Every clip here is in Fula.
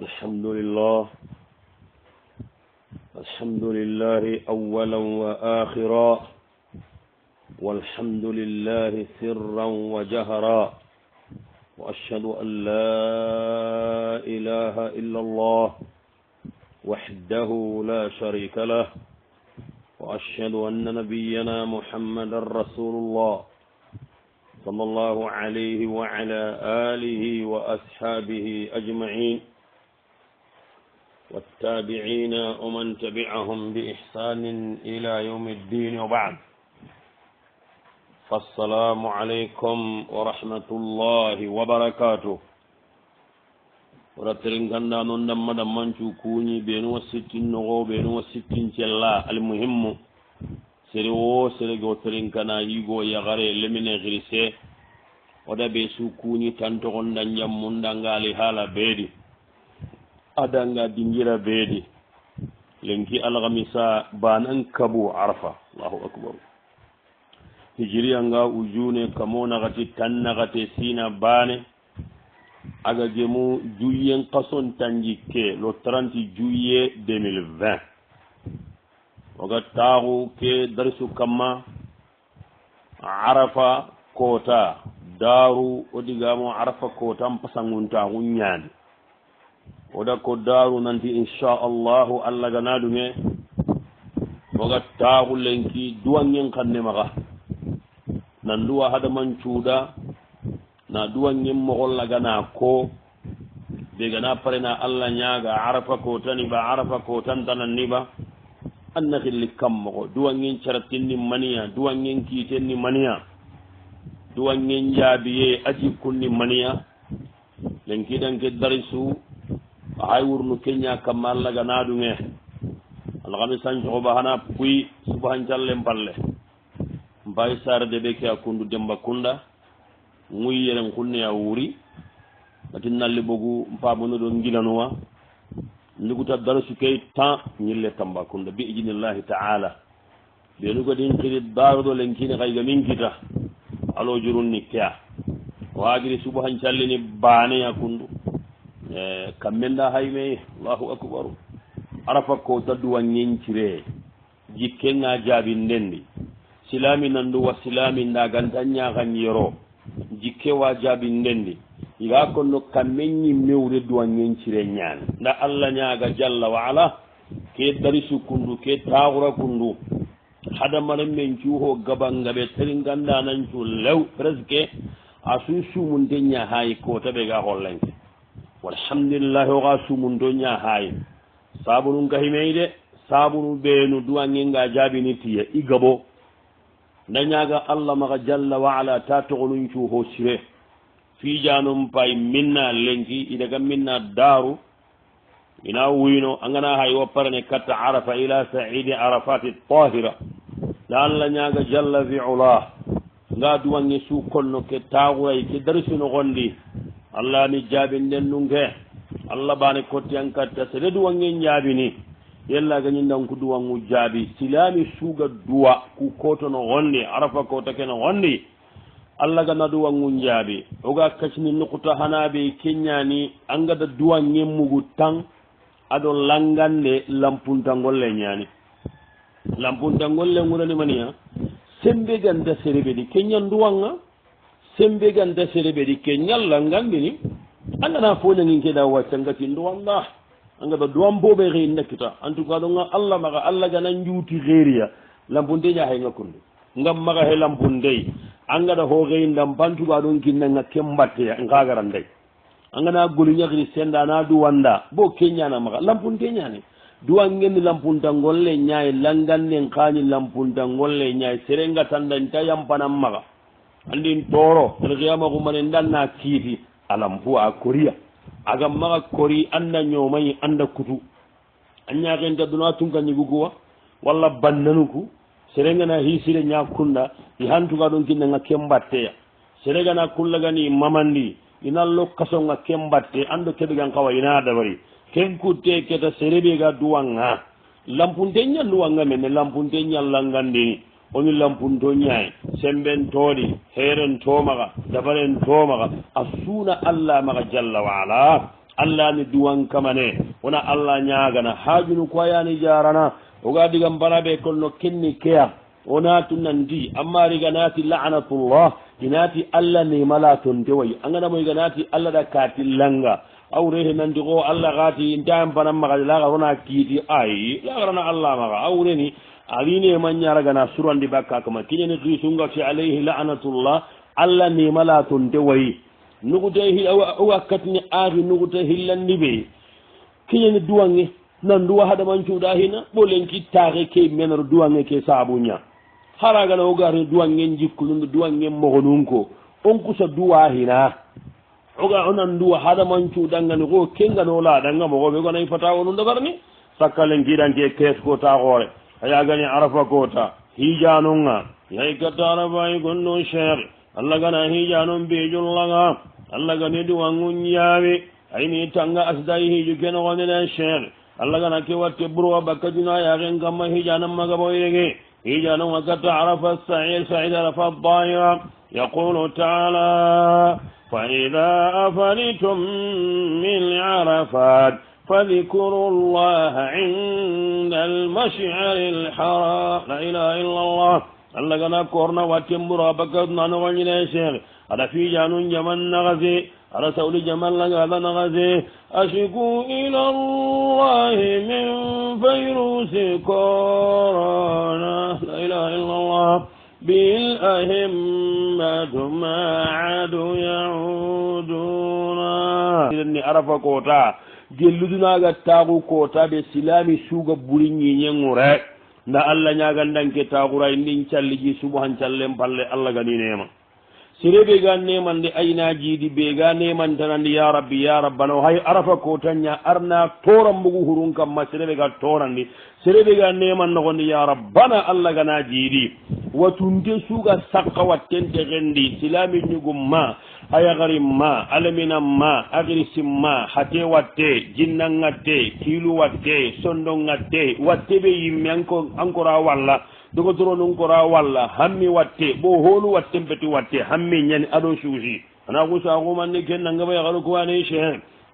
الحمد لله أولا وآخرا والحمد لله سرا وجهرا وأشهد أن لا إله إلا الله وحده لا شريك له وأشهد أن نبينا محمدا رسول الله صلى الله عليه وعلى آله وأصحابه أجمعين والتابعين ومن تبعهم بإحسان إلى يوم الدين وبعد فالسلام عليكم ورحمة الله وبركاته ورترين كنا نندم دمان شكوني بينو الستين نغو بينو الستين شلا المهم سريو سريو ترين كنا يغو يغري لمن غريسي ودا بيسوكوني تنتغن دنجم مندنغالي حالا بيدي adanga dingira beedi lenki algamisa banan kabu arfa Allahu akbar hijriya nga ujune kamona gati tanna gati sina bane aga gemu juyen qason tanjike lo 30 juillet 2020 oga tagu ke darsu kama arafa kota daru odigamo arafa kota mpasangunta hunyani oda ko daru nanti inchallahu allah ganaɗume oga taxu lenki duwangen xanne maxa nan duwa hadaman cuuɗa na duwangen moxolla gana ko be gana parena allah ñaga arafa kotani ba arafa kotantananni ba anna xilli kam moxo duwangen caratinni maniya duwangen kiitenni maniya duwangen jaabiye a jikkunni maniya lenki danke darisu hay wurnu kenya kamalla ganadu nge algami sanjo ba hana puy subhan jalle balle mbay sar de be ka kundu demba kunda muy yeren kunne ya wuri batin nalli bogu mpabuno do ngilanuwa ndiguta darasu kay tan ñille tamba kunda bi idnillahi ta'ala be nugo din kiri dardo lenkini kay gamin kita alo jurunni kya waagiri subhan jalle ni baane ya kundu kammenda hayme Allahu akbar arafa ko tadduwa nyencire jikkenga jaabi ndendi silami nandu wa silami ndagantanya ganyero jikke wa jaabi ndendi iga konno kammenyi mewre duwa nyencire nyaan nda Allah nyaaga jalla wa ala ke darisu kundu ke taagura kundu hada manen men cuho gabanga be teringanda nan cu lew presque asusu mun denya hay ko tabe ga hollanke walhamdulillah wa sumun donya hay sabunu ngahimeyde sabunu beenu duwangenga jabini tiye igabo nanyaga allah maga jalla wa ala tatugulun cu hosire fi janum pay minna lenki idaga minna daru ina wino angana hay wa parane katta arafa ila sa'idi arafati tahira la allah nyaga jalla fi ula nga duwange su konno ke tawray ke darsino gondi allah mi jaabinden nunge allah bane kottiyan katta sede duwangen jaabini yella gañindan ko duwangu jaabi silami suuga duwa ku kotono gondi arafa kota keno gondi allah gana duwangu jaabi oga kacini nukuta hanaɓe keñani angada duwangen mugu tan aɗo langande lampuntangolle ñani lampuntangolle ngurani maniya sembe ganda sereɓeɗi keñan duwanga sembe ganda sereɓeɗi ke ñalla ngandini andana fo ñangin keɗa waccangati nduwanda angada duwan boɓe xey nakkita en tout cas ɗonga allah maxa allah gana njuuti xeeriya lampunte ñaxay ngakkunde ngam maxa he lampuntey angada ho xey ndam pantuga ɗon kinnanga ke mbatteya ngagaran ndey angana goli ñaxiri sendana duwanda bo ke ñana maxa lampunte ñane duwangenni lampuntangolle ñaay langannen xañi lampuntangolle ñaay serengatandañta yampanan maxa andin toro alqiyama kumane ndanna kiiti alampu a koriya aga maga kori anda ñomayi anda kutu anñakenta duna tunka ñiguguwa walla bannanuku serengana hisire ñakunda i hantuga ɗon kinnanga kembatteya seregana kullagani mamandi inallo kasonga kembatte ando keɓegan kawa ina dabari ken kutte keta serebe ga duwanga lampunte ñal duwanga mene lampunte ñallangandini oni lampunto ñaay semben toɗi heren tomaga dabaren tomaga a suuna allah maga jalla wa ala allah ni duwan kamane wona allah ñagana hajunu koyani jarana oga digam banaɓe konno kenni keya wonatu nandi amma riga naati lanatullah inati allah nemala ton dewayi anganamoy ganati allah ɗa kati langa awre he nandi ko allah gati ntaam banan maga laga wona kiiti ay lagarana allah maga awreni aline man ñaragana surandi bakka kama kiñeni kisungati alayhi lanatullah allah nemala ton dewayi nugute wakkatini aati nugute hillandi ɓe kiñeni duwange nan duwa haɗaman cuuɗa hina ɓolenki taake ke menoro duwange ke saabuña haragana ogati duwangen jikkununde duwangen mogonun ko on kusa duwa hina oga onan duwa haɗaman cuuɗangani ko kengano laɗanga mogoɓe gonayi fata wonu dabarni sakkalen kiɗanke kees ko ta hoore ayagani arafa kota hijanonga yayi gatta arafayi gonno cheikh allah gana hijanon bejullaga allah gani duwangun ñaami ayni tanga asdayi hiju kenogonene cheikh allah gana ke watte ɓurwa bakka juna yaken kamma hijanan magaboyege hijanon wa gatta arafa said arafa dahira yaqulu taala فإذا أفلتم من عرفات فاذكروا الله عند المشعر الحرام لا إله إلا الله الله كنا كورنا واتمبرا بكتنا نغنينا شيخ على في جانون جمال نغزي على سولي جمال نغزي نغزي أشكوا إلى الله من فيروس كورونا لا إله إلا الله بالأهمة ما عاد يعودون إذن عرف كوتا جلدنا غتاغو كوتا بسلامي سوغ بوليني ينغوري na Allah ñagandan ke taxuray ndin calliji subahan callen palle Allah gani nema sire be ga nemande ayna jiidi be ga nemantanandi ya rabbi ya rabbana hay arafa ko tanya arna toran mbugu hurun kam ma sire be ga torandi sire be ga neman nogondi ya rabbana Allah gana jiidi watunde suga sakka wattente gendi silami ñugumma aya garimma alaminamma agrisimma hate watte jinnangatte kilu watte sondongatte watte be yimme ankora walla dogotoro nun kora walla hammi watte bo holu watte beti watte hammi nyani ado shuji ana ko sa ko manne ken nanga ba garu ko ane she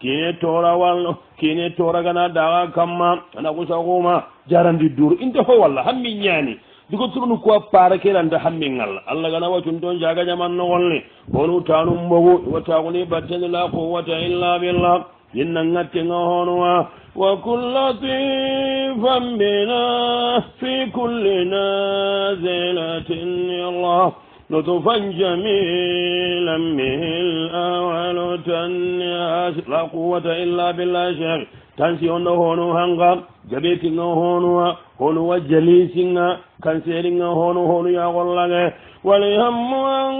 kine tora wallo kine tora gana daga kamma ana ko sa ko ma jarandi dur inte ho walla hammi nyani dogotoro nu ko para kelanda hammi ngal Allah gana wacun don jaga jaman no wolle honu tanum bogo wata ko ni batten la quwwata illa billah yinnangate ngohonwa وكل لطيفا بنا في كل نازلة الله لطفا جميلا به الأول تنياس لا قوة إلا بالله شيخ تنسي أنه هونو هنغا جبيت هونو هونو جليسنا كنسيرنا هونو يا غلغة ولهم عن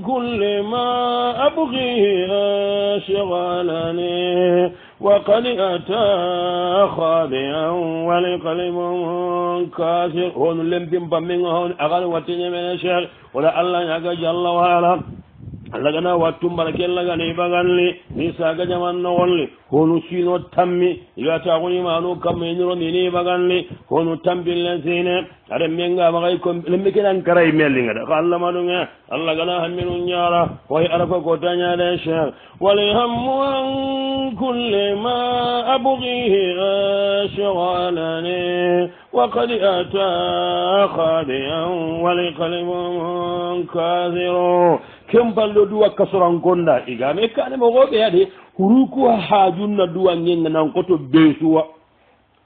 كل ما أبغيه أشغالني وقد أتى خاضعا ولقلب كاسر هون لمبين بمين هون أغاني واتني من الشيخ ولا الله يقى جل وعلا lagana wattum barake lagani bagalli ni saga jaman nogolli honu sino tammi igata ko imanu kam eniro ni bagalli honu tambille sine are menga bagay ko lembe kenan karay melinga da Allah madunga Allah gana haminu nyara way arafa ko tanya de sheikh wali hammu an kulli ma abghihi ashghalani wa qad ata khadiyan wa li qalbun kathiru kemballo duwa kasoran gonda igame kane mo gobe yade huruku hajunna duwa ngenga nan koto besuwa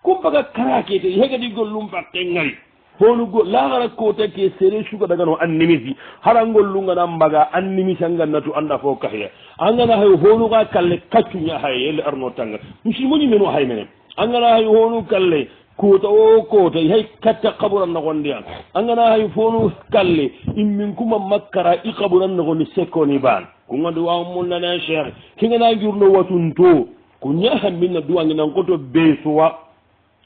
kumbaga karake te hegadi gollum batte ngari honu go lagara ko take sere shuga daga no annimisi harangol lunga nan baga annimisa ngannatu anda fo kahya angana hay honu ga kalle kaccunya hay el arno tanga musimuni meno hay menen angana hay honu kalle kota o kota hay katta qaburan na gondiyan angana hay fonu kalle immin kuma makkara i qaburan na gondi sekoni ban kunga duwa mun na sheikh kinga na jurno watunto kunya hamminna duwa nginan koto besuwa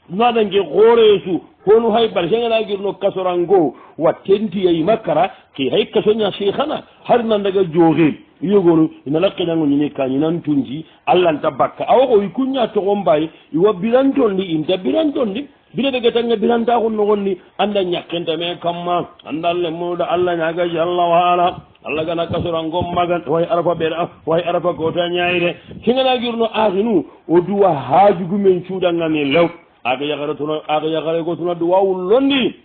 nadange horesu honu hay bar hengana girno kasorango wattenti yai makara ke hay kasonya sheikhana har nan daga joge yogonu ina lakkinango ñini kañi nan tunji allah nta bakka awa ko ikuña togon mbay iwa birantondi inta birantondi bire daga tanga biranta ko nogonni anda ñakkenta me kamma anda lemmuɗo allah ñagaji allah waala allah gana kasorango magan way arafa ɓeɗa way arafa kota ñayre hengana girno ahinu o duwa haajugumen cuuɗangani lew aga yagare ko tuna duwawu londi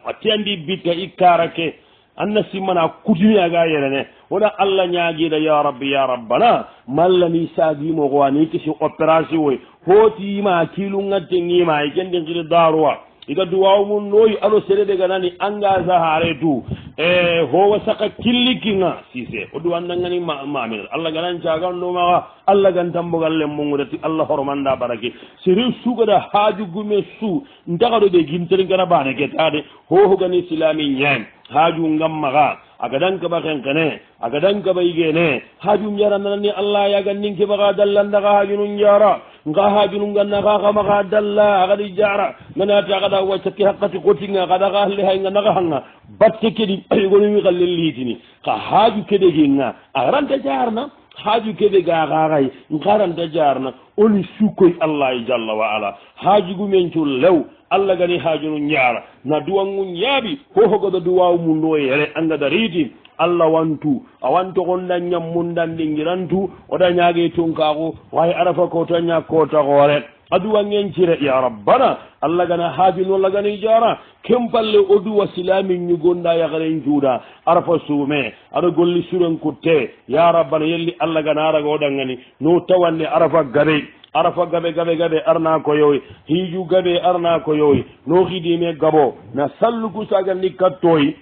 watti andi bitta ikkarake anna simmana kutumi aga yerene wona allah ñaaguiɗa ya rabbi ya rabbana mallani sagimo ko ani kisi opération oy hootima kilungatte ngima e kenden kiri daruwa iga duwawu mum noyi alo sereɗe ganani engage haare tu e howa saka killikinga sise o duwannangani mamin allah ganan caganɗumaga allah gan tambogal lemmugudati allah hormanda barake sere sugaɗa haajugume su ntagaɗo ɓe ginteri gana bane ketade hohogani silami ñaami haaju ngammaga agadan kaba kenkene agadan kaba igene haaju jarananani allah yagannin kebaga dallandaga haajunun jara nga haajunun gannaga kamaga dalla agadi jara nanati agada waccaki hakkati kotinga agadaga halle hay nga naga hanga batte kedi gonimi kallen liitini ka haaju kedeginga agaranta jarna haaju keɓe gagaxay ngaranta jarna oni sukkoy allah jalla wa ala haajugumencu lew allah gani haajunu ñaara na duwangu ñaaɓi hohogoɗo duwawu mum ɗo yere angada riiti allah wantu a wantogonda ñammundan ɗingirantu oɗa ñaage tunkaku wawi arafa kota ña kota hoore aduwangen cire ya rabbana allah gana haajunu allah gani jara kempalle o duwa silamin ñugonda yakaren cuuɗa arafa suume aɗa golli suren kutte ya rabbana yelli allah gana araga oɗangani no tawanne arafa gaɓe arafa gaɓe arna ko yoy hiiju gaɓe arna ko yoy no hidime gabo na sallugu sagandi kattoyi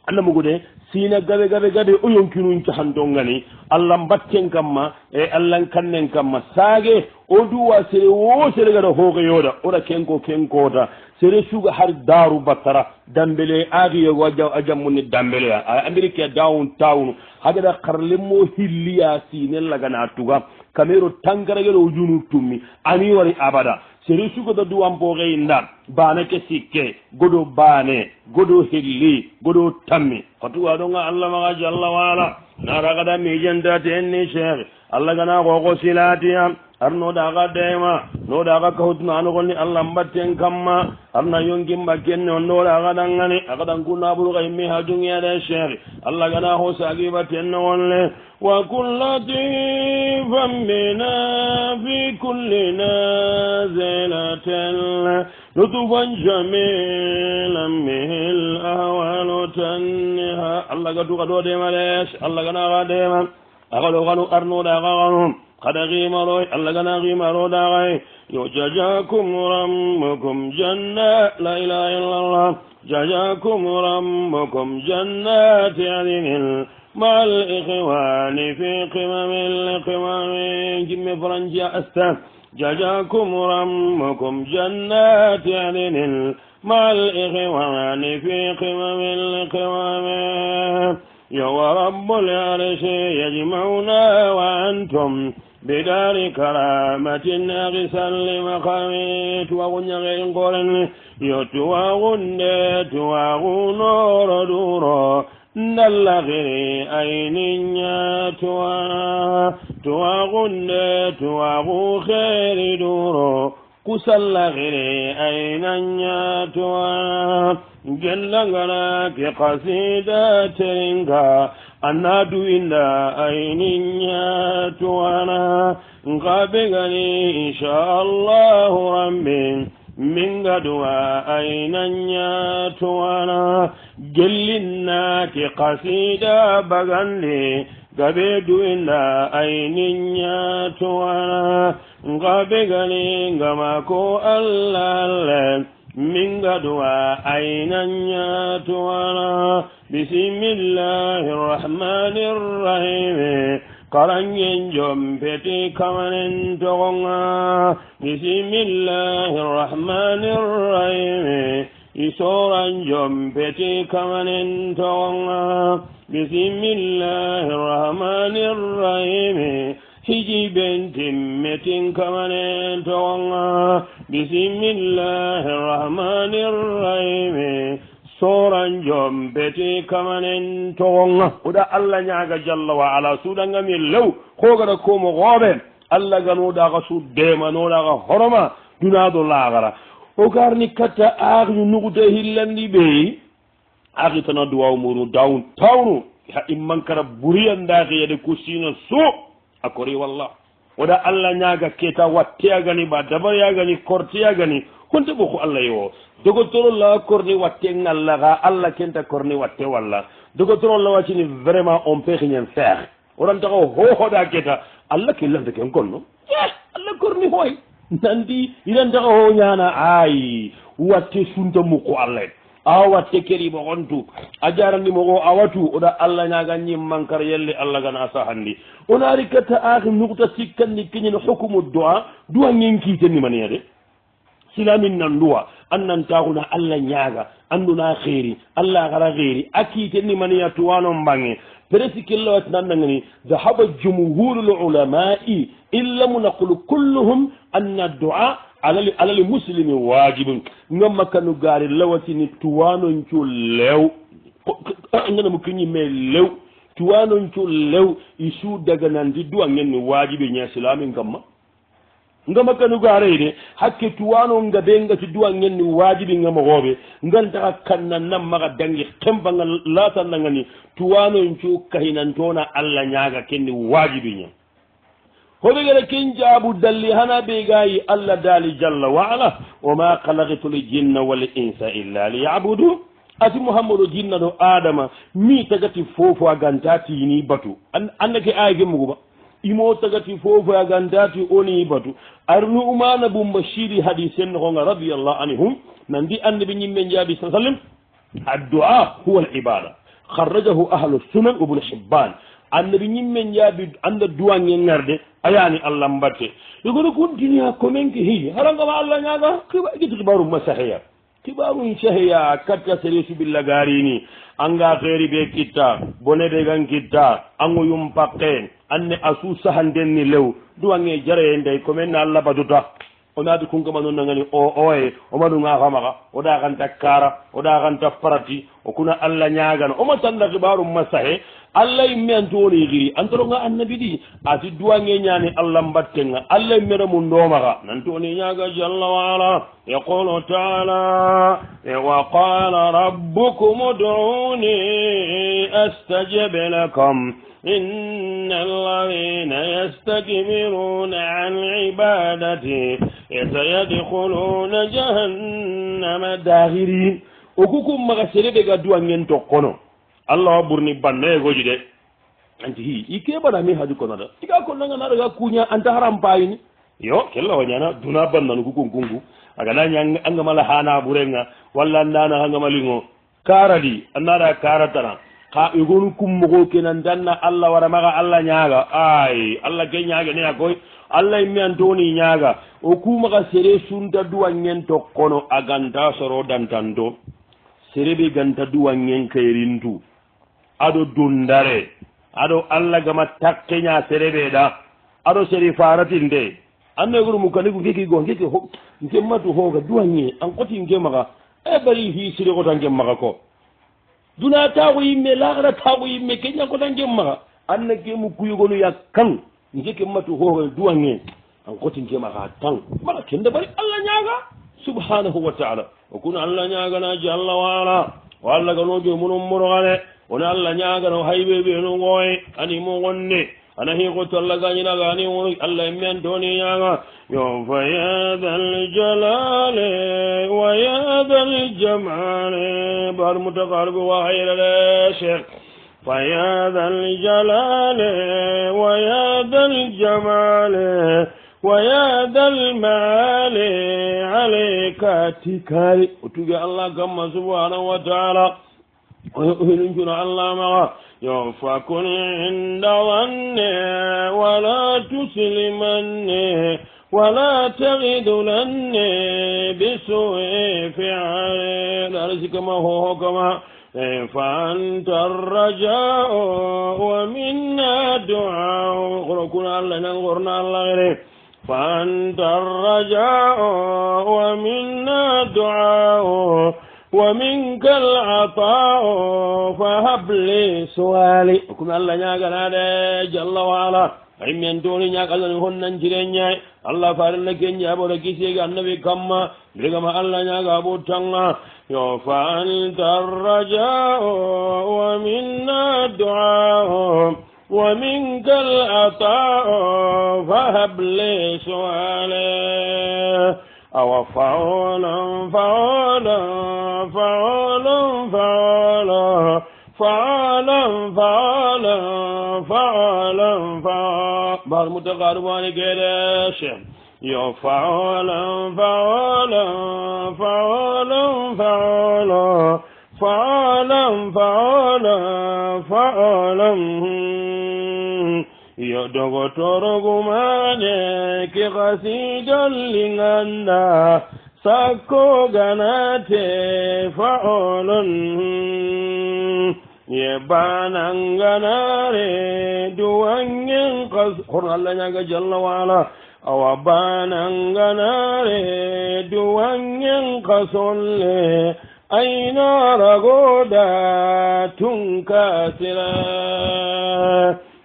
annamugude sina gaɓe o yonkinun cahanto ngani allah mbatten kamma e allah kannen kamma saage o duwa sere wo sere gaɗa hooga yooɗa oɗa kenkota sere suga har daru battara dambele agiyogo a jammunni dambele a amérique a down town hagaɗa karlemmo hilliya sinellagana tuga kamero tankaragel o junu tummi ani wari abada seri sugoda duwanpoxey nda bane ke sikke goɗo bane goɗo helli goɗo tammi fatuwa ɗonga allah maga jalla wala naragada mijendate enni cheikh allah gana xooxo silatiya arnoɗaga dema noɗaga kahutuna anogolni allah mbatten kamma arna yonkimba kenne on noɗaga ɗangani agaɗan kunnaɓuruka yimmi ha jungiyade cheikh allah gana ho sagiba tenne wonle wa kun latifan bina fi kulli nazilaten lutufan jamilan mihil ahwalu tanniha allah gatuka ɗo dema les allah ganaga dema agaɗo kanu arnoɗaga kanu kada gimaro allah gana gimaro dagay yo jajakum rabbukum janna la ilaha illallah jajakum rabbukum jannati adnin ma'al ikhwani fi qimamil qimami jimme franjia asta jajakum rabbukum jannati adnin ma'al ikhwani fi qimamil qimami ya rabbul arshi yajma'una wa antum بدار كرامة أغسل لمقامت وغنيغين قرن يتواغن تواغو نور دورا نلغري أين تواغن تواغو خير دورا كسل غري أين جلغنا في قصيدة ترنكا annadu inda ainin ya tuwana ngabegani inshallah rabbi min gaduwa ainan ya tuwana gellinna ki qasida bagande gabedu inda ainin ya tuwana ngabegani ngama ko allah min gaduwa ainan ya tuwana bismillahir rahmanir rahim karangen jompeti kamanen togonga bismillahir rahmanir rahim isoran jompeti kamanen togonga bismillahir rahmanir rahim hijiben timmetin kamanen tonga bismillahirrahmanirrahim soran jombeti kamanen tonga oda Allah nyaaga jalla wa ala sudanga mi lew ko gara ko mo gobe Allah gano da ga sudde ma no da ga horoma dunado lagara o garni kata aag ñu nugude hillandi be aagi tana duwa muru down town ha imman kara buriyanda yede kusina so akori wallah oda Allah nyaaga keta watte agani ba dabar yagani korti yagani konte boko Allah yo dogotoro la korni watte ngalla ga Allah kenta korni watte walla dogotoro la wacini vraiment on peut rien faire oran ta ho hoda keta Allah kelande ken konno Allah korni hoy nandi idan ta ho nyana ay watte sunta mu ko Allah awatte keri bo gontu ajarandi mo awatu oda Allah nyaaga nyimman kar yelle Allah gana sahandi onari kata akhi nukta sikkanni kinyin hukumu du'a nyenki tenni maniyade silamin nan du'a annan tauna Allah nyaaga anduna khairi Allah gara khairi akite ni maniya tuwano mbange peresi killo nan ngani dhahaba jumhurul ulama'i illa munqulu kulluhum anna du'a ala muslimi wajibun ngam kanu gari lawati ni tuwano ncu lew ngana mu kinyi me lew tuwano ncu lew isu daga nan di du'a ngen wajibi nya islamin kamma ngama kanu gare ne hakke tuwano ngabe ngati du'a ngen wajibi ngama gobe nganta kannan nan maga dangi kemba ngal lata ngani tuwano ncu kahinan tona alla nyaaga kenni wajibi nya hobe gele ken jabu dalli hana be gayi alla dali jalla wa ala wa ma khalaqatul jinna wal insa illa liya'budu ati muhammadu jinna do adama mi tagati fofo agantati ni batu annake ayge muguba imo tagati fofo agantati oni batu arnu umana bum bashiri hadisen ko radiyallahu anhum nandi annabi nyimme jabi sallallahu alaihi wasallam ad-du'a huwa al-ibada kharrajahu ahlu sunan ibn hibban annabi ñimmen jaabi anda duwange ngarde ayani allah mbatte yogono continue ko men ke hi harangama allah ñaaga giti kibaru ma saheya kibaru saheya katta sere subilla garini anga xeeri be kitta bone de gan kitta ango yum pakke anne asu sahanden ni lew duwange jare ndey ko men allah baduta onadi kunkama noon nangani oye omaɗunga xamaxa oɗa xanta kara oɗa xanta parati o kuna allah ñagano oma tanda xibaru ma sahe allah yimme antowoni xiri antoronga annabi ɗi ati duwange ñani allah mbattenga allah yimmere mu ndomaxa nantoni ñaga jalla waala yaqulu taala wa qala rabbukum ud'uni astajib lakum إن الذين يستكبرون عن عبادتي سيدخلون جهنم داخرين وكوكم مغسري بيغا دوان ينتو قنو الله برني بانه يغوجي دي انت هي يكي بنا مي هادو كنا دا تيغا كنا نارغا كونيا انت حرام بايني yo kella wanyana duna bannan kukun kungu aga nanya anga mala hana burenga walla ndana hanga malingo karadi annara karatana ka igonu kummogo kenan danna Allah wara maga Allah nyaaga ay Allah ke nyaaga ne akoy Allah mi antoni nyaaga o kuma ga sere sunta duwanyen to kono aganda soro dantando serebe ganta duwanyen kairintu ado dundare ado Allah gama takkenya serebe da ado seri faratinde anne guru mukani ku kiki go kiki ho ngemmatu hoga duwanye an koti ngemaga e bari hi sire ko tan ngemaga ko duna taxu yimme laxara taxu yimme ke ñankotan gemmaxa an na ke mu kuyugonu ya kan nke ke matu xooxe duwange an xotin ke maxa tan maxa kende bari allah ñaaga subhanahu wa taala o kun allah ñaagana jalla waala o allah gano jomuno moroxane one allah ñaagano hayɓe ɓeeno ngooye ani mo gonne ana hiixoto allah gañinaga ani wono allah imme an tooni ñaaga yo fa ya dal jalale wa ya dal jamale bar mutakarbi wa hayrale cheikh fa ya dal jalale wa ya dal jamale wa ya dal maale alayka tikari o tuge allah gamma subhanahu wa taala ohinuncuno allah maga yo fakun inda wanne wala tuslimanne ولا تغدلن بسوء فعال أرسك ما هو كما فأنت الرجاء ومنا الدعاء غرقنا الله نغرنا الله غيره فأنت الرجاء ومنا الدعاء ومنك العطاء فهب لي سؤالي وكما الله نغرنا جل وعلا ay men toni ñakalani honnan cire ñay allah farilla ke ñaɓoɗo kisega annabi kamma mbegama allah ñaga ɓo tanga yo fa anta arrajao wa minna duao wa minka al atao fahab li suale awa faolan faolan faolan faolan فعلا فعلا فعلا فعلا بعض متقاربان كداش يا فعلا فعلا فعلا فعلا فعلا فعلا فعلا يا دكتور غمانك قصيدا لنا سكو غناتي فعلا yebananganare duwangen kas hono Allah nyaga jalla wala awa bananganare duwangen kasolle aina ragoda tunkasila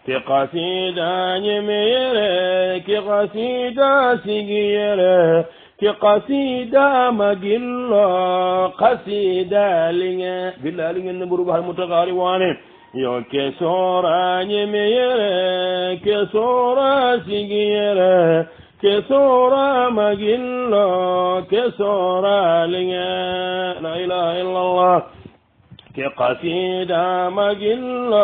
ke qasida nyemere ke qasida sigiyere ke qasida magillo qasida linge billahi linge naburu bahal mutaqari wane yo ke sora nyemere ke sora sigiyere ke sora magillo ke sora linge la ilaha illallah ke qasida magillo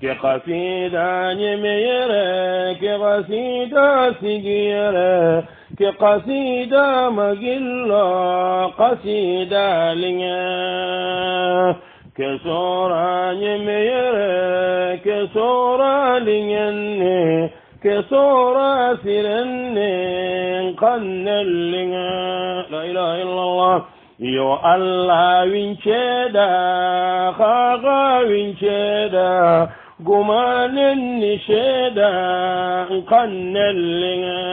ke qasida nyemere ke qasida sigiyere ke qasida magillo qasida linge ke sora nyemere ke sora lingenne ke sora sirenne qannel linge la ilaha illallah yo Allah winceda khaga winceda gumanen ni sheda qannel linge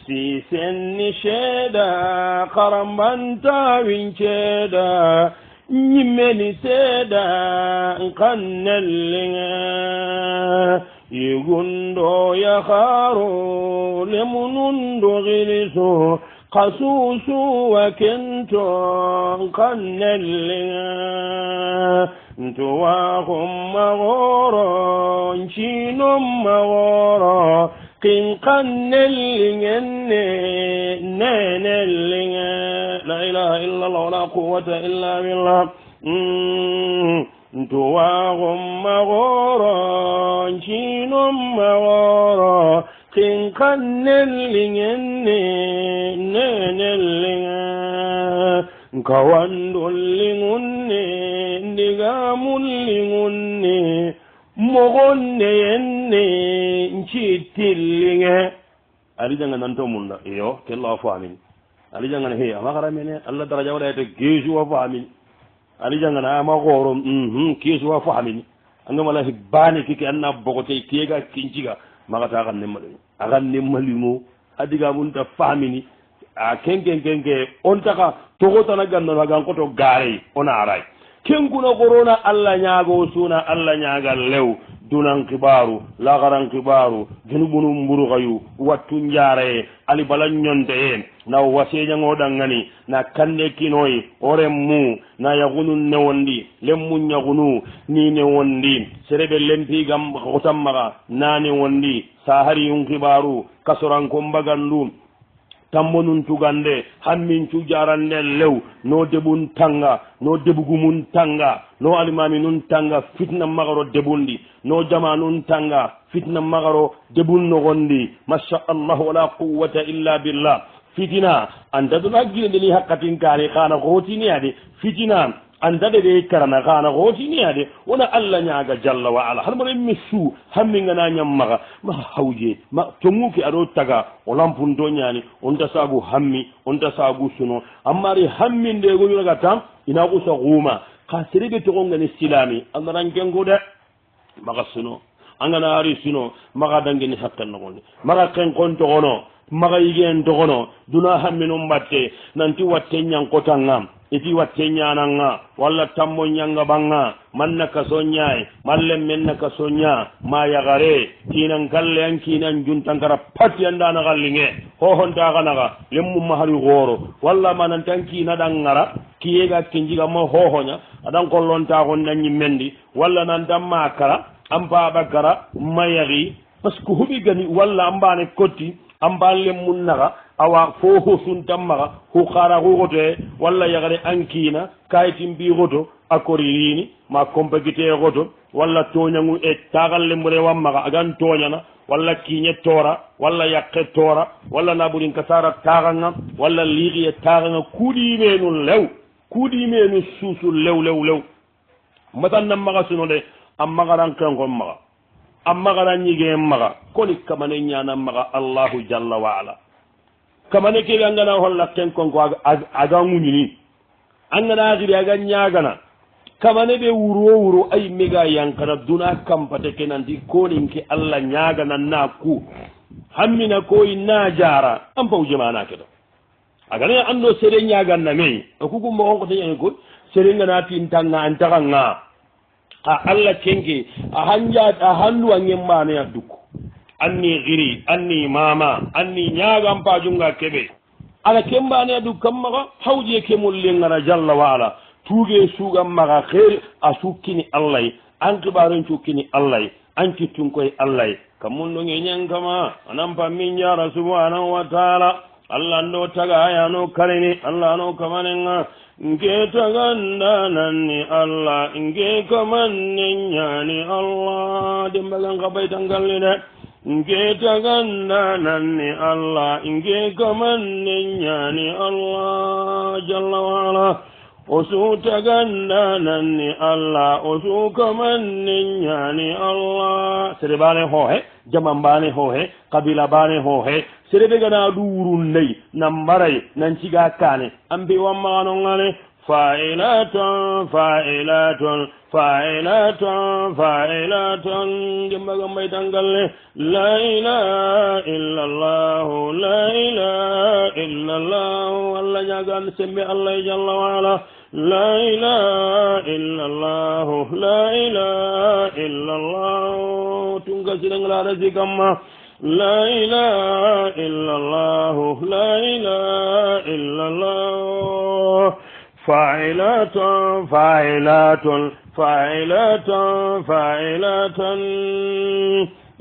sisen ni sheda qarambanta winceda nyimeni seda qannel linge yugundo ya kharo lemunundo giliso qasusu wa kento qannel linge ntuwahum magoro nchinum magoro kin qannel lingenne nenel linge la ilaha illallah wala quwwata illa billah ntuwahum magoro nchinum magoro kin qannel lingenne nenel linge nkawandol lingunne ndigamul lingunne mogonne yenne ncitillinge ali janga nanto munda iyo kella famin ali janga he amakara mene Allah daraja wala to geju wa famin ali janga na ma goro keju wa famin anga mala hibani kike anna bogote kega kinjiga magata kan nemali agan nemali mo adiga munta famini a kenke on taka togo na ganno na gan koto gare ona arai kenguna corona alla nyaago suna alla nyaagal lew dunan kibaru lagaran kibaru junubunu mburu gayu wattu njaare ali balan nyonte en na waseja ngodangani na kande kinoi oremmu na yagunu newondi lemmu nyagunu ni newondi serebe lempi gam khotammaga nani wondi sahari yun kibaru kasoran kombagandu tambonun tugande hammin cujarande lew no debun tanga no debugumun tanga no alimami nun tanga fitna magaro debundi no jama nun tanga fitna magaro debun no gondi masha Allah wala quwwata illa billah fitina anda duna gilendeni hakkatin kare kana hotini ade fitina andade de karana kana hotini ade wona Allah nyaaga jalla wa ala har mo missu hammi ngana nyammaga ma hawje ma tonguki ado taga o lampun do nyani on ta sabu hammi on ta sabu suno amari hammi de go yoga tam ina ko so guma khasiribe to ngani silami Allah ran kengo de maga suno angana ari suno maga dangeni hakkan no maga ken kon to gono maga yigen to gono duna hammi no mbatte nanti watte nyang kotangam iti watte ñananga walla tammo ñanga banga manna kaso ñaay malle menna kaso ña ma yagare kinan galle an kinan juntankara pati andana gallinge hohonta ganaga lemmu mahari goro walla manan tan kina dangara kiyega kinjiga mo hohonya adan kollonta gon nanyi mendi walla nan damma kara amba bakara mayagi parce que hubi gani walla ambane kotti amballe munnaga awa fofo sun tammaga hu khara gote walla yagare ankina kaytin bi goto akoririni ma compagite goto walla toñangu e tagalle mure wammaga agan toñana walla kiñe tora walla yakke tora walla naburin kasara tagangam walla ligiye tagangam kudi menu susu lew matan nam maga suno de amma garan kan gon maga amma garan nyige maga koni kamane nyana maga Allah jalla wa ala kamane ke ngana holla ken kon ko aga ngunyini angana giri aga nyagana kamane be wuro ay mega yankana duna kampate kenandi koninke Allah nyagana naku hammina ko inna jara am paw jamana kedo aga ne ando sere nyagana me ko mo ko tan ko sere ngana tintanga antanga Allah kenke a handu anyemma ne adduko anni giri anni mama anni ñagam pajunga keɓe ala kembane adu kam maga hawje kemolle ngara jalla wala tuuge sugam maga xeeri a sukkini allahy an kibaren cukkini allahy an cittun koye allahy kam mun ɗo ñankama anan pammin jara subhanahu wa taala allah ndo taga ayano kareni allah ano kamanenga nke taganda nanni allah nke kamanne ñani allah dembagan kabaytangalle de nke taganda nanni Allah nke kamanne ñani Allah jalla wala osu taganda nanni Allah osu kamanne ñani Allah sere bane hohe jaman bane hohe kabila bane hohe sere be gana durun lay nan baray nan ciga kane ambe wamma no ngane fa'ilatun gembaga may tangalle la ilaha illallah Allah nyagan sembe Allah jalla wala la ilaha illallah tunga sinangla razikamma la ilaha illallah fa'ilatun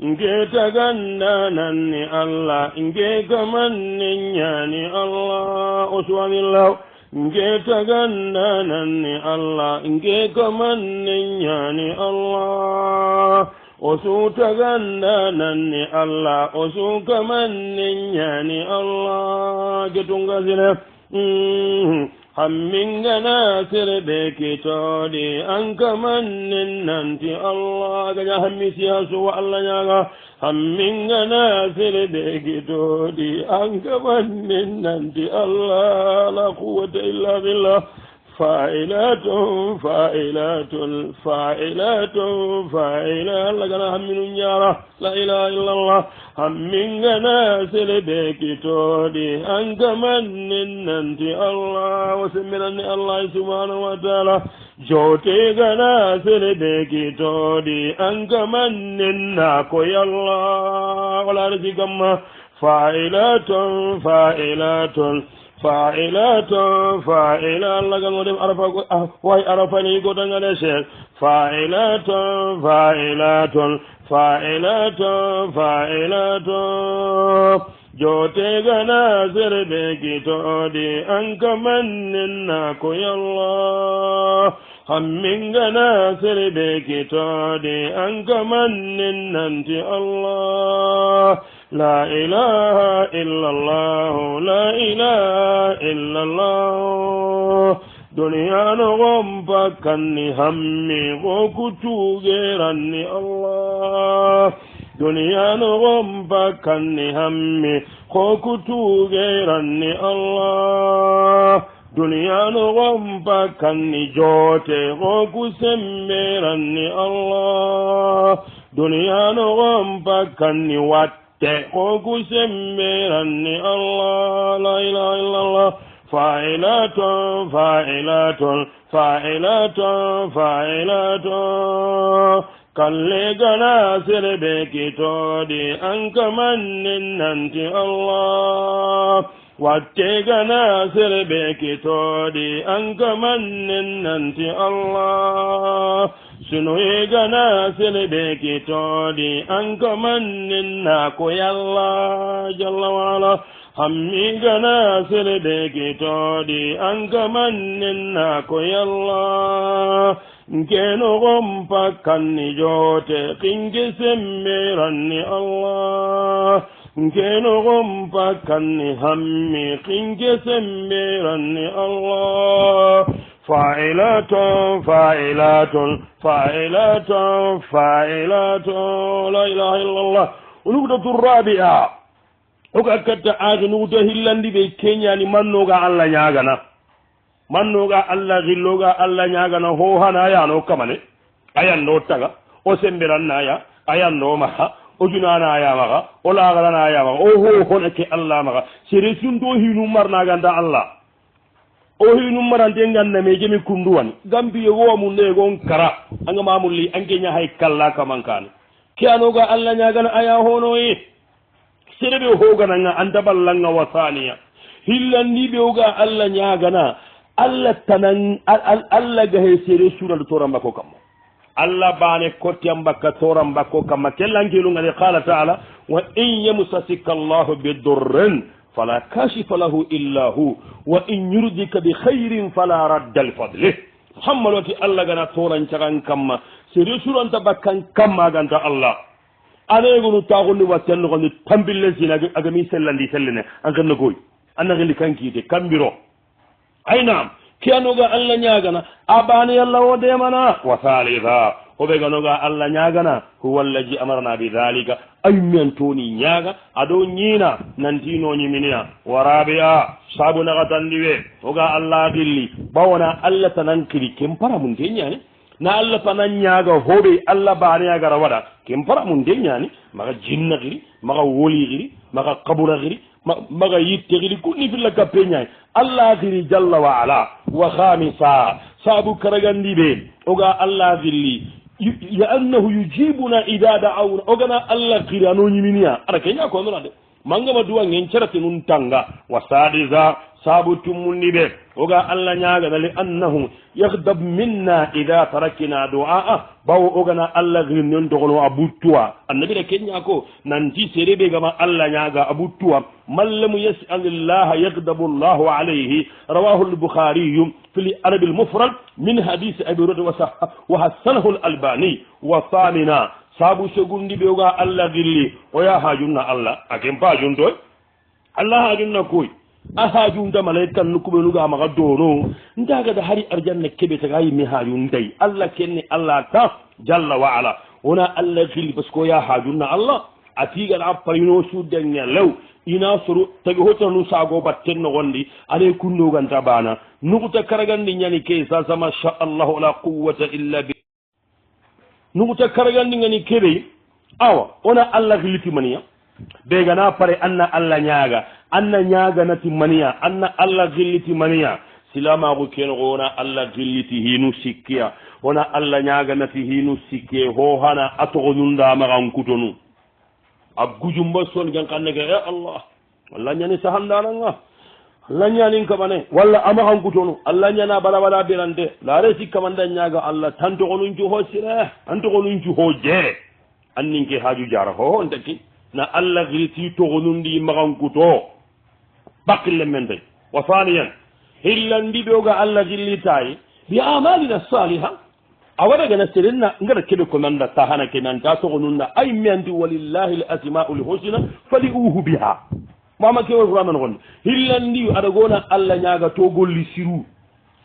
nge taganda nanni Allah nge kamanne ñani Allah oswanillah nge taganda nanni Allah nge kamanne ñani Allah osu taganda nanni Allah osu kamanne ñani Allah getunga zine hammingana serbe kitodi an kamannin nanti Allah gaja hammi siyasu wa Allah nyaga hammingana serbe kitodi an kamannin nanti Allah la quwwata illa billah fa'ilatun Allah gana hamminu nyara la ilaha illallah hammingana selebe kitodi an kamannin nanti Allah wasimminanni Allah subhanahu wa ta'ala jote gana selebe kitodi an kamannin na koy Allah wala rizikamma fa'ilatun Allah gan modem arafa way arafa ni go dangane sel fa'ilatun jote gana serbe kitodi an kamannin na koy Allah hammingana serbe kitodi an kamannin nanti Allah la ilaha illallah دنيا نغم بكني همي غوكتو غيرني الله دنيا نغم بكني همي غوكتو غيرني الله دنيا نغم بكني جوتي غوكو سميرني الله دنيا نغم بكني واتي غوكو سميرني الله لا إله إلا الله فاعلات فاعلات فاعلات فاعلات كاللي جناسر بك تودي أنك من أنت الله واتي جناسر بك تودي أنك من أنت الله سنوي جناسر بك تودي أنك من ناكو يالله جل وعلا hammi gana selebe kitodi anka manninna ko yalla nkeno gompa kanni jote kinge semmeranni allah nkeno gompa kanni hammi kinge semmeranni allah fa'ilatun fa'ilatun fa'ilatun fa'ilatun la ilaha illallah unugdatu rabi'a oka katta aaga nuguta hillandi ɓe keñani mannoga allah ñagana mannoga allah gilloga allah ñagana ho hana yano kamane ayanno taga o semberannaya ayanno maha o junanaya maga o lagaranaya maga o ho honake allah maga sere sunto hinu marnaganda allah o hinu marante gandame jemi kunduwani gambiye wowa mum nde gon kara anga mamulli anke ñahay kalla kamankane ke anoga allah ñagana aya honoye serebe hogananga andaballanga wasaniya hillandi be oga alla nyagana alla tanan alla gahe sere sura toramba ko kam alla bane kotyamba ka toramba ko kam kellangilu ngale qala ta'ala wa in yamsasika Allah bidurrin fala kashifa lahu illa hu wa in yurdika bi khairin fala radda li fadlihi muhammadati alla gana toran cagan kam sere sura tabakkan kam maganta Allah aneegunu taaxundi watten noxondi tambille sina agami sellandi sellene an xenna koy anna xendi kankiite kambiro ay naam ke anoga allah ñagana a baane yalla wo demana wa salisa o ɓe ganoga allah ñagana huwa allaji amarna bi dhalika ay men toni ñaaga aɗo ñiina nantinoñiminiya wa rabia saabu naxatandi we oga allah xilli bawona allah tanankiri ken paramum te ñaani na allah tanan ñaaga hoɓe allah baaneyagara waɗa ken paramum te ñaani maxa jinna xiri maxa woli xiri maxa kabura xiri maga yitte xiri kunni filla kappe ñaay allah xiri jalla wa ala wa khamisa saabu karagandi ɓe oga allah xilli ya annahu yujibuna ida da'awna ogana allah xiri ano ñiminiya ara ke ñakonona de mangama duwa ngen carate nun tanga wa sadisa saabu tummundi ɓe oga allah ñagana li annahu yahdab minna ida tarakina du'a bawo ogana allah xiri non dogono a buttuwa annabi de keña ko nanti sereɓe gama allah ñaga a buttuwa man lam yas'alillaha yahdabu llahu alayhi rawahu lbukhariyu fi l'arabi lmufrad min hadise abi hurairata wa hassanahu lalbani wa thamina saabu segundi ɓe oga allah gilli oya hajunna allah aken pajuntoy allah hajunna koy a hajunta malaika nukuɓe nuga maga dono ndagada hari arjanna keɓe taga yimme hajuntay allah kenne allah ta jalla wa ala wona allah gilli par ce que oya hajunna allah a tigana payino suddenga lew ina soro tagi hotanu sago batten nogondi aɗa kundoganta bana nuguta karagandi ñani ke sasa masha allahu la quwata illa bi nuguta karagandi ngani keɓey awa wona allah gilliti maniya ɓegana pare anna allah ñaaga anna ñaaganati maniya anna allah gilliti maniya silamaku kenogo wona allah gilliti hinu sikkiya wona allah ñaaganati hinu sikke ho hana a togonundamagan kutonu a gujumba son gan kanneke e allah allah ñani sahandananga allah ñanin kamane walla amakan kutonu allah ñana balabala birante laare sikkamanda ñaaga allah tan togonuncu ho sire an togonuncu ho jee anninke haju jara ho ndaki na allah gilti togonundi makan kuto bakille men tay wa thaniyan hillandi ɓeoga allah gillitayi bi amalina saliha a waɗa gana serenna ngara keɓe ko nanda tahana ke nanta togonunda ay miandi walillahi l asmau l husna fali uhu biha mama kewo furanan gonde hillandi aɗa gona allah ñaga to golli siru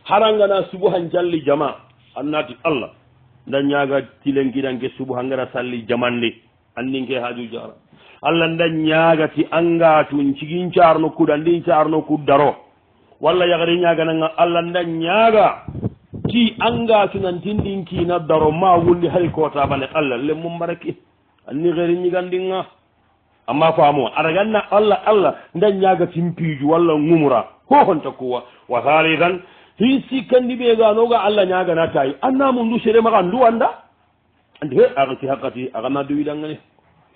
harangana subuhan jalli jama annati allah nda ñaaga tilenkiɗanke subuha ngara salli jamande andinke haaju jara allah nda ñaagati angatu cigin carno kud andin carno kud daro walla yagari ñagananga allah nda ñaaga ti angatu nantindinkiina daro ma wundi hay kotabane allah lemmu mbaraki anni xeri ñigandinga amma faamu araganna allah nda ñaaga timpiiju walla ŋumura hohonta kuwa wa halitan hin sikkandi ɓe ganoga allah ñagana tayi annamu ndu sere maga ndu anda andi he agati hakkati agana duwiɗangani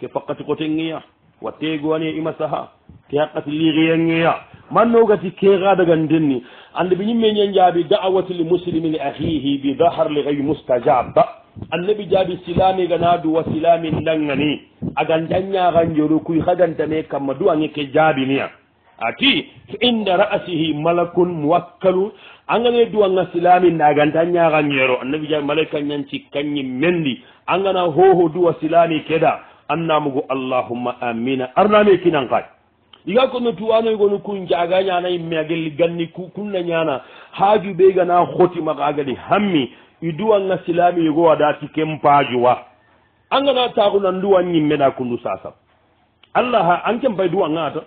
ke fakkati kotengeya wattegowani ima saha ke hakkati lixiyengeya mannogati kega daga ndenni ande ɓe ñimme ñen jaabi da'awati li muslimi li ahihi bi dahar li gayri mustajab annabi jaabi silami gana duwa silami ndangani agan daññagan joru kuy hagantame kamma duwange ke jaabiniya ati inda ra'asihi malakun muwakkalu angane duwanga silami ndaganta ñagan yero annabi jaabi malaika ñanci kañi mendi angana hoho duwa silami keda annamugo allahumma amina arname kinan kay iga kono tuwanoygonu kun jaga ñanayi meagelli ganni kunna ñana haaju ɓe gana hoti magagadi hammi i duwanga silami yogo wadati ken paajuwa angana taxunan duwan ñimmeɗa kundu sasam allah an ken pay duwangata